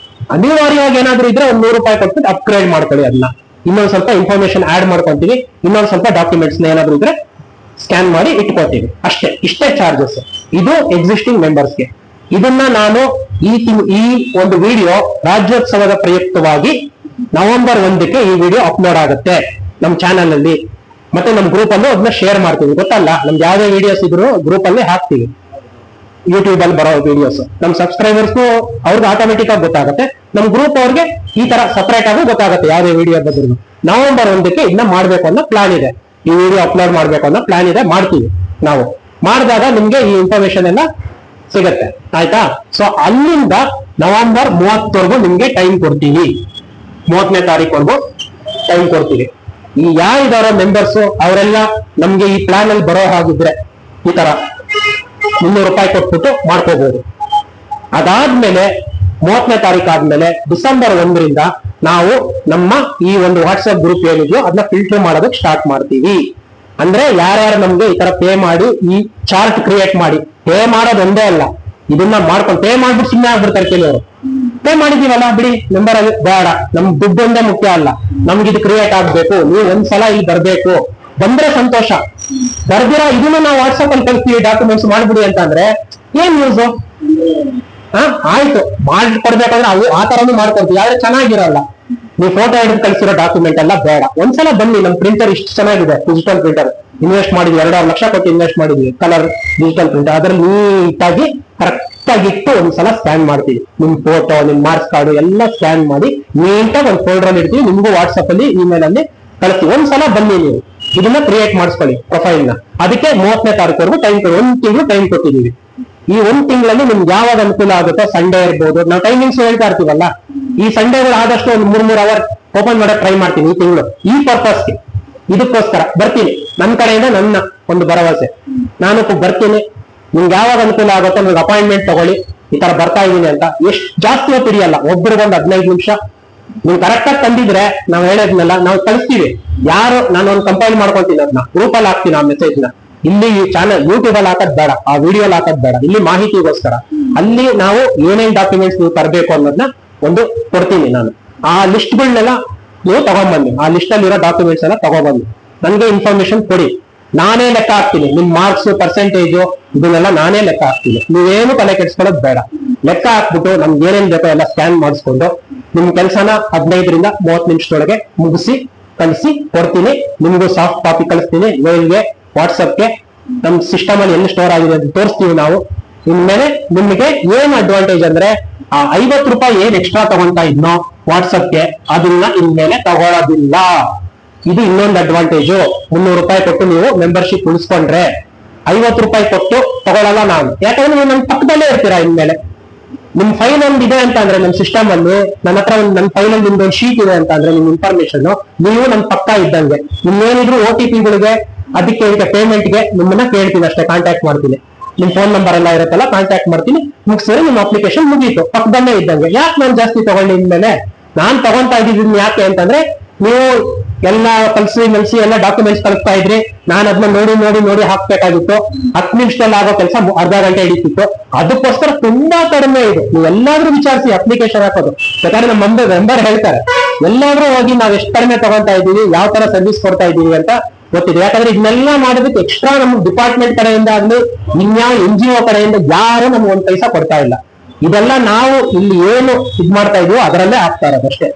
ಅನಿವಾರ್ಯವಾಗಿ ಏನಾದ್ರೂ ಇದ್ರೆ ಒಂದು 100 ರೂಪಾಯಿ ಕೊಟ್ಬಿಟ್ಟು ಅಪ್ಗ್ರೇಡ್ ಮಾಡ್ಕೊಳ್ಳಿ. ಅದನ್ನ ಇನ್ನೊಂದ್ ಸ್ವಲ್ಪ ಇನ್ಫಾರ್ಮೇಶನ್ ಆಡ್ ಮಾಡ್ಕೊಂತೀವಿ, ಇನ್ನೊಂದ್ ಸ್ವಲ್ಪ ಡಾಕ್ಯುಮೆಂಟ್ಸ್ ಏನಾದ್ರು ಇದ್ರೆ ಸ್ಕ್ಯಾನ್ ಮಾಡಿ ಇಟ್ಕೋತೀವಿ ಅಷ್ಟೇ. ಇಷ್ಟೇ ಚಾರ್ಜಸ್ ಇದು ಎಕ್ಸಿಸ್ಟಿಂಗ್ ಮೆಂಬರ್ಸ್ಗೆ. ಇದನ್ನ ನಾನು ಈ ಒಂದು ವಿಡಿಯೋ ರಾಜ್ಯೋತ್ಸವದ ಪ್ರಯುಕ್ತವಾಗಿ ನವೆಂಬರ್ 1ಕ್ಕೆ ಈ ವಿಡಿಯೋ ಅಪ್ಲೋಡ್ ಆಗುತ್ತೆ ನಮ್ಮ ಚಾನಲ್ ಅಲ್ಲಿ, ಮತ್ತೆ ನಮ್ಮ ಗ್ರೂಪ್ ಅಲ್ಲೂ ಅದನ್ನ ಶೇರ್ ಮಾಡ್ತೀವಿ. ಗೊತ್ತಲ್ಲ, ನಮ್ಗೆ ಯಾವ್ದೇ ವಿಡಿಯೋಸ್ ಇದ್ರು ಗ್ರೂಪ್ ಅಲ್ಲಿ ಹಾಕ್ತೀವಿ. ಯೂಟ್ಯೂಬ್ ಅಲ್ಲಿ ಬರೋ ವಿಡಿಯೋಸ್ ನಮ್ ಸಬ್ಸ್ಕ್ರೈಬರ್ಸ್ಗೂ ಅವ್ರಿಗೆ ಆಟೋಮೆಟಿಕ್ ಆಗಿ ಗೊತ್ತಾಗುತ್ತೆ, ನಮ್ ಗ್ರೂಪ್ ಅವ್ರಿಗೆ ಈ ತರ ಸಪರೇಟ್ ಆಗಿ ಗೊತ್ತಾಗುತ್ತೆ ಯಾವ್ದೇ ವಿಡಿಯೋ ಬಂದ್ರು. ನವೆಂಬರ್ 1ಕ್ಕೆ ಇದನ್ನ ಮಾಡ್ಬೇಕು ಅನ್ನೋ ಪ್ಲಾನ್ ಇದೆ, ಈ ವಿಡಿಯೋ ಅಪ್ಲೋಡ್ ಮಾಡ್ಬೇಕು ಅನ್ನೋ ಪ್ಲಾನ್ ಇದೆ. ಮಾಡ್ತೀವಿ ನಾವು. ಮಾಡಿದಾಗ ನಿಮ್ಗೆ ಈ ಇನ್ಫಾರ್ಮೇಶನ್ ಎಲ್ಲ ಸಿಗತ್ತೆ, ಆಯ್ತಾ? ಸೊ ಅಲ್ಲಿಂದ ನವೆಂಬರ್ 30ವರೆಗೂ ನಿಮ್ಗೆ ಟೈಮ್ ಕೊಡ್ತೀವಿ, 30ನೇ ತಾರೀಕುವರೆಗೂ ಟೈಮ್ ಕೊಡ್ತೀವಿ. ಈ ಯಾರಿದಾರೋ ಮೆಂಬರ್ಸ್ ಅವರೆಲ್ಲ ನಮ್ಗೆ ಈ ಪ್ಲಾನ್ ಅಲ್ಲಿ ಬರೋ ಹಾಗಿದ್ರೆ ಈ ತರ 300 ರೂಪಾಯಿ ಕೊಟ್ಬಿಟ್ಟು ಮಾಡ್ಕೋಬಹುದು. ಅದಾದ್ಮೇಲೆ 30ನೇ ತಾರೀಕು ಆದ್ಮೇಲೆ ಡಿಸೆಂಬರ್ 1ರಿಂದ ನಾವು ನಮ್ಮ ಈ ಒಂದು ವಾಟ್ಸ್ಆಪ್ ಗ್ರೂಪ್ ಏನಿದೆಯೋ ಅದನ್ನ ಫಿಲ್ಟರ್ ಮಾಡೋದಕ್ಕೆ ಸ್ಟಾರ್ಟ್ ಮಾಡ್ತೀವಿ. ಅಂದ್ರೆ ಯಾರ್ಯಾರು ನಮ್ಗೆ ಈ ತರ ಪೇ ಮಾಡಿ ಈ ಚಾರ್ಟ್ ಕ್ರಿಯೇಟ್ ಮಾಡಿ, ಪೇ ಮಾಡೋದು ಒಂದೇ ಅಲ್ಲ, ಇದನ್ನ ಮಾಡ್ಕೊಂಡು ಪೇ ಮಾಡ್ಬಿಟ್ಟು ಸುಮ್ಮನೆ ಆಗ್ಬಿಡ್ತಾರೆ ಕೆಲವರು. ಪೇ ಮಾಡಿದೀವಲ್ಲ ಬಿಡಿ, ನಂಬರ್ ಅಲ್ಲಿ ಬೇಡ, ನಮ್ ದುಡ್ಡು ಒಂದೇ ಮುಖ್ಯ ಅಲ್ಲ, ನಮ್ಗೆ ಇದು ಕ್ರಿಯೇಟ್ ಆಗ್ಬೇಕು, ನೀವು ಒಂದ್ಸಲ ಇಲ್ಲಿ ಬರ್ಬೇಕು, ಬಂದ್ರೆ ಸಂತೋಷ. ಬರ್ದಿರಾ ಇದನ್ನ ನಾವು ವಾಟ್ಸ್ಆಪ್ ಅಲ್ಲಿ ಕಳಿಸ್ತೀವಿ ಡಾಕ್ಯುಮೆಂಟ್ಸ್ ಮಾಡ್ಬಿಡಿ ಅಂತಂದ್ರೆ ಏನ್ ಯೂಸ್? ಆಯ್ತು ಮಾಡ್ಕೊಡ್ಬೇಕಂದ್ರೆ ಆ ತರನು ಮಾಡ್ಕೊಡ್ತೀವಿ, ಆದ್ರೆ ಚೆನ್ನಾಗಿರಲ್ಲ. ನೀವು ಫೋಟೋ ಹಿಡಿದು ಕಳಿಸಿರೋ ಡಾಕ್ಯುಮೆಂಟ್ ಎಲ್ಲ ಬೇಡ. ಒಂದ್ಸಲ ಬನ್ನಿ, ನಮ್ ಪ್ರಿಂಟರ್ ಇಷ್ಟು ಚೆನ್ನಾಗಿದೆ, ಡಿಜಿಟಲ್ ಪ್ರಿಂಟರ್ ಇನ್ವೆಸ್ಟ್ ಮಾಡಿದ್ವಿ, 2.5 ಲಕ್ಷ ಕೊಟ್ಟು ಇನ್ವೆಸ್ಟ್ ಮಾಡಿದ್ವಿ, ಕಲರ್ ಡಿಜಿಟಲ್ ಪ್ರಿಂಟರ್. ಅದ್ರಲ್ಲಿ ನೀಟಾಗಿ ಕರೆಕ್ಟ್ ಆಗಿಟ್ಟು ಒಂದ್ಸಲ ಸ್ಕ್ಯಾನ್ ಮಾಡ್ತೀವಿ. ನಿಮ್ ಫೋಟೋ, ನಿಮ್ ಮಾರ್ಕ್ಸ್ ಕಾರ್ಡ್ ಎಲ್ಲ ಸ್ಕ್ಯಾನ್ ಮಾಡಿ ನೀಟಾಗಿ ಒಂದು ಫೋಲ್ಡರ್ ಅಲ್ಲಿ ಇಡ್ತೀವಿ, ನಿಮ್ಗೂ ವಾಟ್ಸ್ಆಪ್ ಅಲ್ಲಿ ಇಮೇಲ್ ಅಲ್ಲಿ ಕಳಿಸ್ತೀವಿ. ಒಂದ್ಸಲ ಬನ್ನಿ, ನೀವು ಇದನ್ನ ಕ್ರಿಯೇಟ್ ಮಾಡಿಸ್ಕೊಳ್ಳಿ ಪ್ರೊಫೈಲ್ ನ. ಅದಕ್ಕೆ 30ನೇ ತಾರೀಕುವರೆಗೂ ಟೈಮ್, 1 ತಿಂಗಳು ಟೈಮ್ ಕೊಟ್ಟಿದ್ದೀವಿ. ಈ 1 ತಿಂಗಳಲ್ಲಿ ನಿಮ್ಗೆ ಯಾವಾಗ ಅನುಕೂಲ ಆಗುತ್ತೋ, ಸಂಡೇ ಇರ್ಬೋದು, ನಾವು ಟೈಮಿಂಗ್ಸ್ ಹೇಳ್ತಾ ಇರ್ತೀವಲ್ಲ, ಈ ಸಂಡೇಗಳು ಆದಷ್ಟು ಒಂದು 3 ಅವರ್ ಓಪನ್ ಮಾಡಕ್ ಟ್ರೈ ಮಾಡ್ತೀನಿ ಈ ತಿಂಗಳು. ಈ ಪರ್ಪಸ್ಗೆ ಇದಕ್ಕೋಸ್ಕರ ಬರ್ತೀನಿ, ನನ್ನ ಕಡೆಯಿಂದ ನನ್ನ ಒಂದು ಭರವಸೆ, ನಾನು ಬರ್ತೀನಿ. ನಿಮ್ಗೆ ಯಾವಾಗ ಅನುಕೂಲ ಆಗುತ್ತೋ ನಿಮ್ಗೆ ಅಪಾಯಿಂಟ್ಮೆಂಟ್ ತಗೊಳ್ಳಿ, ಈ ತರ ಬರ್ತಾ ಇದೀನಿ ಅಂತ. ಎಷ್ಟು ಜಾಸ್ತಿ ಹೊತ್ತು ಹಿಡಿಯಲ್ಲ, ಒಬ್ರಿಗೊಂದು 15 ನಿಮಿಷ ನೀವು ಕರೆಕ್ಟ್ ಆಗಿ ತಂದಿದ್ರೆ ನಾವು ಹೇಳೋದ್ನೆಲ್ಲ ನಾವು ಕಳಿಸ್ತೀವಿ. ಯಾರು ನಾನು ಒಂದು ಕಂಪೈಲ್ ಮಾಡ್ಕೊಳ್ತೀನಿ, ಅದನ್ನ ಗ್ರೂಪ್ ಅಲ್ಲಿ ಹಾಕ್ತೀನಿ ಆ ಮೆಸೇಜ್ ನ. ಇಲ್ಲಿ ಈ ಚಾನಲ್ ಯೂಟ್ಯೂಬ್ ಅಲ್ಲಿ ಹಾಕೋದ್ ಬೇಡ, ಆ ವಿಡಿಯೋ ಹಾಕೋದ್ ಬೇಡ, ಇಲ್ಲಿ ಮಾಹಿತಿಗೋಸ್ಕರ ಅಲ್ಲಿ ನಾವು ಏನೇನ್ ಡಾಕ್ಯುಮೆಂಟ್ಸ್ ನೀವು ತರಬೇಕು ಅನ್ನೋದನ್ನ ಒಂದು ಕೊಡ್ತೀನಿ ನಾನು. ಆ ಲಿಸ್ಟ್ಗಳನ್ನೆಲ್ಲ ನೀವು ತಗೊಂಡ್ಬನ್ನಿ, ಆ ಲಿಸ್ಟ್ ಅಲ್ಲಿರೋ ಡಾಕ್ಯುಮೆಂಟ್ಸ್ ಎಲ್ಲ ತಗೊಂಡ್ಬನ್ನಿ, ನನ್ಗೆ ಇನ್ಫಾರ್ಮೇಶನ್ ಕೊಡಿ. ನಾನೇ ಲೆಕ್ಕ ಹಾಕ್ತೀನಿ, ನಿಮ್ ಮಾರ್ಕ್ಸ್ ಪರ್ಸೆಂಟೇಜು ಇದನ್ನೆಲ್ಲ ನಾನೇ ಲೆಕ್ಕ ಹಾಕ್ತೀನಿ. ನೀವೇನು ತಲೆ ಕೆಡ್ಸ್ಕೊಳ್ಳೋದು ಬೇಡ. ಲೆಕ್ಕ ಹಾಕ್ಬಿಟ್ಟು ನಮ್ಗೆ ಏನೇನ್ ಬೇಕೋ ಎಲ್ಲ ಸ್ಕ್ಯಾನ್ ಮಾಡಿಸ್ಕೊಂಡು ನಿಮ್ ಕೆಲಸನ 15 ರಿಂದ 30 ನಿಮಿಷದೊಳಗೆ ಮುಗಿಸಿ ಕಳಿಸಿ ಕೊಡ್ತೀನಿ. ನಿಮ್ಗೂ ಸಾಫ್ಟ್ ಕಾಪಿ ಕಳಿಸ್ತೀನಿ, ಮೇಲ್ಗೆ ವಾಟ್ಸಪ್ಗೆ. ನಮ್ ಸಿಸ್ಟಮ್ ಅಲ್ಲಿ ಎಲ್ಲಿ ಸ್ಟೋರ್ ಆಗಿದೆ ಅಂತ ತೋರಿಸ್ತೀವಿ ನಾವು. ಇನ್ಮೇಲೆ ನಿಮ್ಗೆ ಏನ್ ಅಡ್ವಾಂಟೇಜ್ ಅಂದ್ರೆ ಆ 50 ರೂಪಾಯಿ ಏನ್ ಎಕ್ಸ್ಟ್ರಾ ತಗೊಂತಾ ಇದ್ನೋ ವಾಟ್ಸಪ್ಗೆ, ಅದನ್ನ ಇನ್ಮೇಲೆ ತಗೊಳ್ಳೋದಿಲ್ಲ. ಇದು ಇನ್ನೊಂದು ಅಡ್ವಾಂಟೇಜು. 300 ರೂಪಾಯಿ ಕೊಟ್ಟು ನೀವು ಮೆಂಬರ್ಶಿಪ್ ಉಳಿಸ್ಕೊಂಡ್ರೆ 50 ರೂಪಾಯಿ ಕೊಟ್ಟು ತಗೊಳ್ಳಲ್ಲ ನಾನು, ಯಾಕಂದ್ರೆ ನೀವು ನನ್ನ ಪಕ್ಕದಲ್ಲೇ ಇರ್ತೀರಾ. ಇನ್ಮೇಲೆ ನಿಮ್ ಫೈಲ್ ಒಂದು ಇದೆ ಅಂತ ಅಂದ್ರೆ ನಮ್ ಸಿಸ್ಟಮ್ ಅಲ್ಲಿ, ನನ್ನ ಹತ್ರ ನನ್ನ ಫೈಲ್ ಅಲ್ಲಿ ನಿಮ್ದೊಂದು ಶೀಟ್ ಇದೆ ಅಂತ ಅಂದ್ರೆ ನಿಮ್ ಇನ್ಫಾರ್ಮೇಶನ್ ನೀವು ನನ್ ಪಕ್ಕ ಇದ್ದಂಗೆ. ನಿಮ್ಗೇನಿದ್ರು OTP-ಗಳಿಗೆ ಅದಕ್ಕೆ ಪೇಮೆಂಟ್ಗೆ ನಿಮ್ಮನ್ನ ಕೇಳ್ತೀನಿ ಅಷ್ಟೇ, ಕಾಂಟ್ಯಾಕ್ಟ್ ಮಾಡ್ತೀನಿ. ನಿಮ್ ಫೋನ್ ನಂಬರ್ ಎಲ್ಲ ಇರುತ್ತಲ್ಲ, ಕಾಂಟ್ಯಾಕ್ಟ್ ಮಾಡ್ತೀನಿ, ಮುಗಿಸಿದ್ರೆ ನಿಮ್ ಅಪ್ಲಿಕೇಶನ್ ಮುಗೀತು, ಪಕ್ಕದಲ್ಲೇ ಇದ್ದಂಗೆ. ಯಾಕೆ ನಾನು ಜಾಸ್ತಿ ತಗೊಂಡು ಇನ್ಮೇಲೆ ನಾನ್ ತಗೊಂತಾ ಇದ್ದೀನಿ ಯಾಕೆ ಅಂತಂದ್ರೆ, ನೀವು ಎಲ್ಲ ಕಲ್ಸಿ ಎಲ್ಲ ಡಾಕ್ಯುಮೆಂಟ್ಸ್ ಕಳಿಸ್ತಾ ಇದ್ರಿ, ನಾನು ಅದನ್ನ ನೋಡಿ ಹಾಕ್ಬೇಕಾಗಿತ್ತು. 10 ನಿಮಿಷದಲ್ಲಿ ಆಗೋ ಕೆಲಸ ಅರ್ಧ ಗಂಟೆ ಹಿಡಿತಿತ್ತು. ಅದಕ್ಕೋಸ್ಕರ ತುಂಬಾ ಕಡಿಮೆ ಇದು. ನೀವು ಎಲ್ಲಾದ್ರೂ ವಿಚಾರಿಸಿ ಅಪ್ಲಿಕೇಶನ್ ಹಾಕೋದು. ಯಾಕಂದ್ರೆ ನಮ್ಮ ಮೆಂಬರ್ ಹೇಳ್ತಾರೆ, ಎಲ್ಲಾದ್ರೂ ಹೋಗಿ ನಾವ್ ಎಷ್ಟು ಕಡಿಮೆ ತಗೊಂತಾ ಇದ್ದೀವಿ, ಯಾವ ತರ ಸರ್ವಿಸ್ ಕೊಡ್ತಾ ಇದ್ದೀವಿ ಅಂತ ಗೊತ್ತಿದೆ. ಯಾಕಂದ್ರೆ ಇದನ್ನೆಲ್ಲ ಮಾಡೋದಕ್ಕೆ ಎಕ್ಸ್ಟ್ರಾ ನಮ್ಮ ಡಿಪಾರ್ಟ್ಮೆಂಟ್ ಕಡೆಯಿಂದ ಆಗ್ಲಿ, ಇನ್ಯಾವ NGO ಕಡೆಯಿಂದ ಯಾರು ನಮ್ಗೆ ಒಂದ್ ಪೈಸಾ ಕೊಡ್ತಾ ಇಲ್ಲ. ಇದೆಲ್ಲ ನಾವು ಇಲ್ಲಿ ಏನು ಇದ್ ಮಾಡ್ತಾ ಇದೀವೋ ಅದರಲ್ಲೇ ಆಗ್ತಾ ಇರೋದಷ್ಟೇ.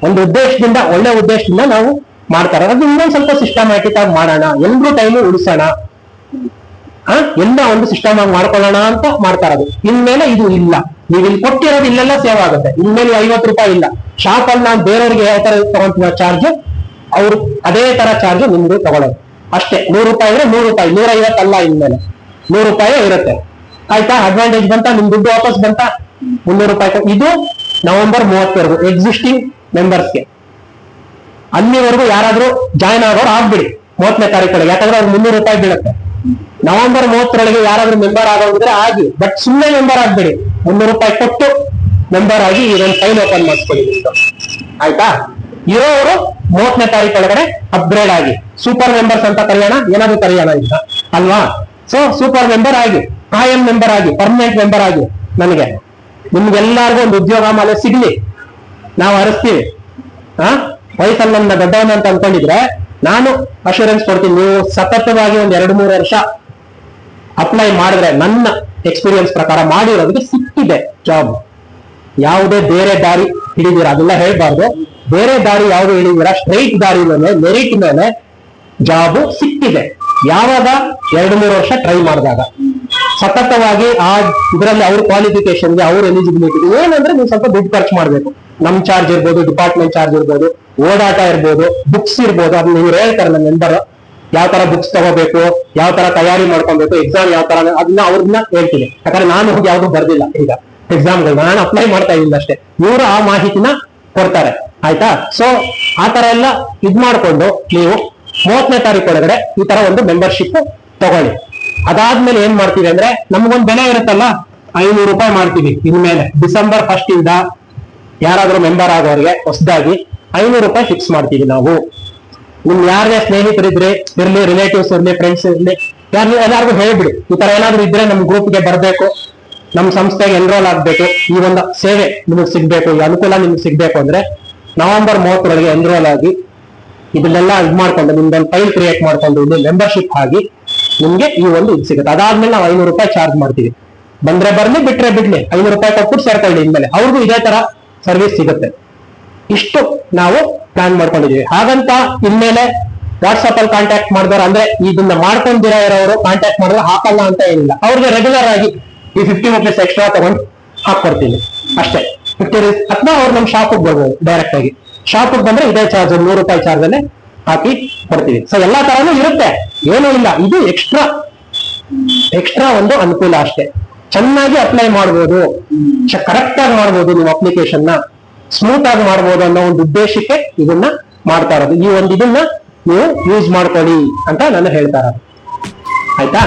ಒಂದು ಉದ್ದೇಶದಿಂದ, ಒಳ್ಳೆ ಉದ್ದೇಶದಿಂದ ನಾವು ಮಾಡ್ತಾ ಇರೋದು. ಅದು ಇನ್ನೊಂದ್ ಸ್ವಲ್ಪ ಸಿಸ್ಟಮ್ಯಾಟಿಕ್ ಆಗಿ ಮಾಡೋಣ, ಎಲ್ರೂ ಟೈಮು ಉಳಿಸೋಣ, ಎಲ್ಲ ಒಂದು ಸಿಸ್ಟಮ್ ಆಗಿ ಮಾಡ್ಕೊಳ್ಳೋಣ ಅಂತ ಮಾಡ್ತಾ ಇರೋದು. ಇನ್ಮೇಲೆ ಇದು ಇಲ್ಲ, ನೀವು ಇಲ್ಲಿ ಕೊಟ್ಟಿರೋದು ಇಲ್ಲೆಲ್ಲ ಸೇವ್ ಆಗುತ್ತೆ. ಇನ್ಮೇಲೆ 50 ರೂಪಾಯಿ ಇಲ್ಲ. ಶಾಪ್ ಅಲ್ಲಿ ನಾವು ಬೇರೆಯವ್ರಿಗೆ ಯಾವ ತರ ತಗೊಂತೀವಿ ಚಾರ್ಜ್, ಅವ್ರು ಅದೇ ತರ ಚಾರ್ಜ್ ನಿಮ್ದು ತಗೊಳ್ಳೋದು ಅಷ್ಟೇ. 100 ರೂಪಾಯಿ ಅಂದ್ರೆ 100 ರೂಪಾಯಿ, 150 ಅಲ್ಲ. ಇನ್ಮೇಲೆ 100 ರೂಪಾಯಿ ಇರುತ್ತೆ. ಆಯ್ತಾ? ಅಡ್ವಾಂಟೇಜ್ ಬಂತ, ನಿಮ್ ದುಡ್ಡು ವಾಪಸ್ ಬಂತ, 300 ರೂಪಾಯಿ. ಇದು ನವೆಂಬರ್ 30 ಎಕ್ಸಿಸ್ಟಿಂಗ್ ಮೆಂಬರ್ಸ್ಗೆ. ಅಲ್ಲಿವರೆಗೂ ಯಾರಾದ್ರೂ ಜಾಯ್ನ್ ಆಗೋರು ಆಗ್ಬಿಡಿ 30ನೇ ತಾರೀಕೊಳಗೆ, ಯಾಕಂದ್ರೆ ಅವ್ರು 300 ರೂಪಾಯಿ ಬೀಳುತ್ತೆ. ನವೆಂಬರ್ 30ರೊಳಗೆ ಯಾರಾದ್ರೂ ಮೆಂಬರ್ ಆಗೋಗಿದ್ರೆ ಆಗಿ, ಬಟ್ ಸುಮ್ಮನೆ ಮೆಂಬರ್ ಆಗ್ಬೇಡಿ. 300 ರೂಪಾಯಿ ಕೊಟ್ಟು ಮೆಂಬರ್ ಆಗಿ ಇದೊಂದು ಫೈಲ್ ಓಪನ್ ಮಾಡಿಸ್ಕೊಳ್ಳಿ. ಆಯ್ತಾ? ಇರೋರು 30ನೇ ತಾರೀಕೊಳಗಡೆ ಅಪ್ಗ್ರೇಡ್ ಆಗಿ ಸೂಪರ್ ಮೆಂಬರ್ಸ್ ಅಂತ ಕರೆಯೋಣ, ಏನಾದ್ರು ಕರೆಯೋಣ ಈಗ ಅಲ್ವಾ? ಸೊ ಸೂಪರ್ ಮೆಂಬರ್ ಆಗಿ, ಕಾಯಂ ಮೆಂಬರ್ ಆಗಿ, ಪರ್ಮನೆಂಟ್ ಮೆಂಬರ್ ಆಗಿ, ನನಗೆ ನಿಮ್ಗೆಲ್ಲಾರ್ಗು ಒಂದು ಉದ್ಯೋಗ ಮೇಲೆ ಸಿಗ್ಲಿ, ನಾವು ಹರಿಸ್ತೀವಿ. ವಯಸ್ಸಲ್ಲಿ ನನ್ನ ದೊಡ್ಡವನ ಅಂತ ಅನ್ಕೊಂಡಿದ್ರೆ ನಾನು ಅಶ್ಯೂರೆನ್ಸ್ ಕೊಡ್ತೀನಿ, ನೀವು ಸತತವಾಗಿ ಒಂದ್ 2-3 ವರ್ಷ ಅಪ್ಲೈ ಮಾಡಿದ್ರೆ, ನನ್ನ ಎಕ್ಸ್ಪೀರಿಯನ್ಸ್ ಪ್ರಕಾರ ಮಾಡಿರೋದಕ್ಕೆ ಸಿಕ್ಕಿದೆ ಜಾಬ್. ಯಾವುದೇ ಬೇರೆ ದಾರಿ ಹಿಡಿದಿರ ಅದೆಲ್ಲ ಹೇಳ್ಬಾರ್ದು. ಬೇರೆ ದಾರಿ ಯಾವ್ದು ಹಿಡಿದಿರ, ಸ್ಟ್ರೈಟ್ ದಾರಿ ಮೇಲೆ, ಮೆರಿಟ್ ಮೇಲೆ ಜಾಬ್ ಸಿಕ್ಕಿದೆ. ಯಾವಾಗ? 2-3 ವರ್ಷ ಟ್ರೈ ಮಾಡಿದಾಗ, ಸತತವಾಗಿ ಆ ಇದರಲ್ಲಿ ಅವ್ರ ಕ್ವಾಲಿಫಿಕೇಶನ್ಗೆ, ಅವ್ರ ಎಲಿಜಿಬಿಲಿಟಿಗೆ. ಏನಂದ್ರೆ ನೀವು ಸ್ವಲ್ಪ ದುಡ್ಡು ಖರ್ಚು ಮಾಡ್ಬೇಕು. ನಮ್ ಚಾರ್ಜ್ ಇರ್ಬೋದು, ಡಿಪಾರ್ಟ್ಮೆಂಟ್ ಚಾರ್ಜ್ ಇರ್ಬೋದು, ಓಡಾಟ ಇರ್ಬೋದು, ಬುಕ್ಸ್ ಇರ್ಬೋದು. ಅದನ್ನ ನೀವು ಹೇಳ್ತಾರೆ ನನ್ನ ಮೆಂಬರ್, ಯಾವ ತರ ಬುಕ್ಸ್ ತಗೋಬೇಕು, ಯಾವ ತರ ತಯಾರಿ ಮಾಡ್ಕೊಬೇಕು, ಎಕ್ಸಾಮ್ ಯಾವ ತರ, ಅದನ್ನ ಅವ್ರನ್ನ ಹೇಳ್ತೀನಿ. ಯಾಕಂದ್ರೆ ನಾನು ಹೋಗಿ ಯಾವ್ದು ಬರ್ದಿಲ್ಲ ಈಗ ಎಕ್ಸಾಮ್ಗಳು, ನಾನು ಅಪ್ಲೈ ಮಾಡ್ತಾ ಇದ್ದೀನಿ ಅಷ್ಟೇ. ಇವರು ಆ ಮಾಹಿತಿನ ಕೊಡ್ತಾರೆ. ಆಯ್ತಾ? ಸೊ ಆ ತರ ಎಲ್ಲ ಇದ್ ಮಾಡ್ಕೊಂಡು ನೀವು 30ನೇ ತಾರೀಕೊಳಗಡೆ ಈ ತರ ಒಂದು ಮೆಂಬರ್ಶಿಪ್ ತಗೊಳ್ಳಿ. ಅದಾದ್ಮೇಲೆ ಏನ್ ಮಾಡ್ತೀವಿ ಅಂದ್ರೆ, ನಮ್ಗೊಂದು ಬೆಲೆ ಇರುತ್ತಲ್ಲ, 500 ರೂಪಾಯಿ ಮಾಡ್ತೀವಿ. ಇನ್ಮೇಲೆ ಡಿಸೆಂಬರ್ 1 ಇಂದ ಯಾರಾದ್ರೂ ಮೆಂಬರ್ ಆಗೋರಿಗೆ ಹೊಸದಾಗಿ 500 ರೂಪಾಯಿ ಫಿಕ್ಸ್ ಮಾಡ್ತೀವಿ ನಾವು. ನಿಮ್ ಯಾರೇ ಸ್ನೇಹಿತರಿದ್ರೆ ಇರ್ಲಿ, ರಿಲೇಟಿವ್ಸ್ ಇರ್ಲಿ, ಫ್ರೆಂಡ್ಸ್ ಇರ್ಲಿ, ಎಲ್ಲಾರ್ಗು ಹೇಳ್ಬಿಡಿ, ಈ ತರ ಏನಾದ್ರು ಇದ್ರೆ ನಮ್ ಗ್ರೂಪ್ಗೆ ಬರ್ಬೇಕು, ನಮ್ ಸಂಸ್ಥೆಗೆ ಎನ್ರೋಲ್ ಆಗ್ಬೇಕು, ಈ ಒಂದು ಸೇವೆ ನಿಮಗೆ ಸಿಗ್ಬೇಕು, ಈ ಅನುಕೂಲ ನಿಮ್ಗೆ ಸಿಗ್ಬೇಕು ಅಂದ್ರೆ ನವೆಂಬರ್ 30ರೊಳಗೆ ಎನ್ರೋಲ್ ಆಗಿ ಇದನ್ನೆಲ್ಲ ಇದ್ ಮಾಡ್ಕೊಂಡು ನಿಮ್ದೊಂದು ಫೈಲ್ ಕ್ರಿಯೇಟ್ ಮಾಡ್ಕೊಂಡು ಇಲ್ಲಿ ಮೆಂಬರ್ಶಿಪ್ ಆಗಿ ನಿಮ್ಗೆ ಈ ಒಂದು ಇದು ಸಿಗುತ್ತೆ. ಅದಾದ್ಮೇಲೆ ನಾವು 500 ರೂಪಾಯಿ ಚಾರ್ಜ್ ಮಾಡ್ತೀವಿ. ಬಂದ್ರೆ ಬರ್ಲಿ, ಬಿಟ್ರೆ ಬಿಡ್ಲಿ, 500 ರೂಪಾಯಿ ಕೊಟ್ಬಿಟ್ಟು ಸೇರ್ಕೊಳ್ಳಿ. ಇನ್ಮೇಲೆ ಅವ್ರಿಗೂ ಇದೇ ತರ ಸರ್ವಿಸ್ ಸಿಗುತ್ತೆ. ಇಷ್ಟು ನಾವು ಪ್ಲಾನ್ ಮಾಡ್ಕೊಂಡಿದೀವಿ. ಹಾಗಂತ ಇನ್ಮೇಲೆ ವಾಟ್ಸ್ಆಪ್ ಅಲ್ಲಿ ಕಾಂಟ್ಯಾಕ್ಟ್ ಮಾಡಿದವರು, ಅಂದ್ರೆ ಇದನ್ನ ಮಾಡ್ಕೊಂಡಿರ ಇರೋರು ಕಾಂಟ್ಯಾಕ್ಟ್ ಮಾಡಿದ್ರೆ ಹಾಕಲ್ಲ ಅಂತ ಏನಿಲ್ಲ. ಅವ್ರಿಗೆ ರೆಗ್ಯುಲರ್ ಆಗಿ ಈ 50 ರೂಪೀಸ್ ಎಕ್ಸ್ಟ್ರಾ ತಗೊಂಡು ಹಾಕೊಡ್ತೀನಿ ಅಷ್ಟೇ. 50 ರೂಪೀಸ್ ಅಥವಾ ಅವ್ರು ನಮ್ ಶಾಪಿಗೆ ಬರ್ಬೋದು ಡೈರೆಕ್ಟ್ ಆಗಿ. ಶಾಪಿಗೆ ಬಂದ್ರೆ ಇದೇ ಚಾರ್ಜ್, 100 ರೂಪಾಯಿ ಚಾರ್ಜ್ ಅಲ್ಲೇ ಹಾಕಿ ಕೊಡ್ತೀವಿ. ಸೊ ಎಲ್ಲಾ ತರಾನು ಇರುತ್ತೆ, ಏನೂ ಇಲ್ಲ. ಇದು ಎಕ್ಸ್ಟ್ರಾ ಒಂದು ಅನುಕೂಲ ಅಷ್ಟೇ. ಚೆನ್ನಾಗಿ ಅಪ್ಲೈ ಮಾಡ್ಬೋದು, ಕರೆಕ್ಟ್ ಆಗಿ ಮಾಡ್ಬೋದು, ನೀವು ಅಪ್ಲಿಕೇಶನ್ ನ ಸ್ಮೂತ್ ಆಗಿ ಮಾಡ್ಬೋದು ಅನ್ನೋ ಒಂದು ಉದ್ದೇಶಕ್ಕೆ ಇದನ್ನ ಮಾಡ್ತಾ ಇರೋದು. ಈ ಒಂದು ಇದನ್ನ ನೀವು ಯೂಸ್ ಮಾಡ್ಕೊಳ್ಳಿ ಅಂತ ನಾನು ಹೇಳ್ತಾ ಇರೋದು. ಆಯ್ತಾ?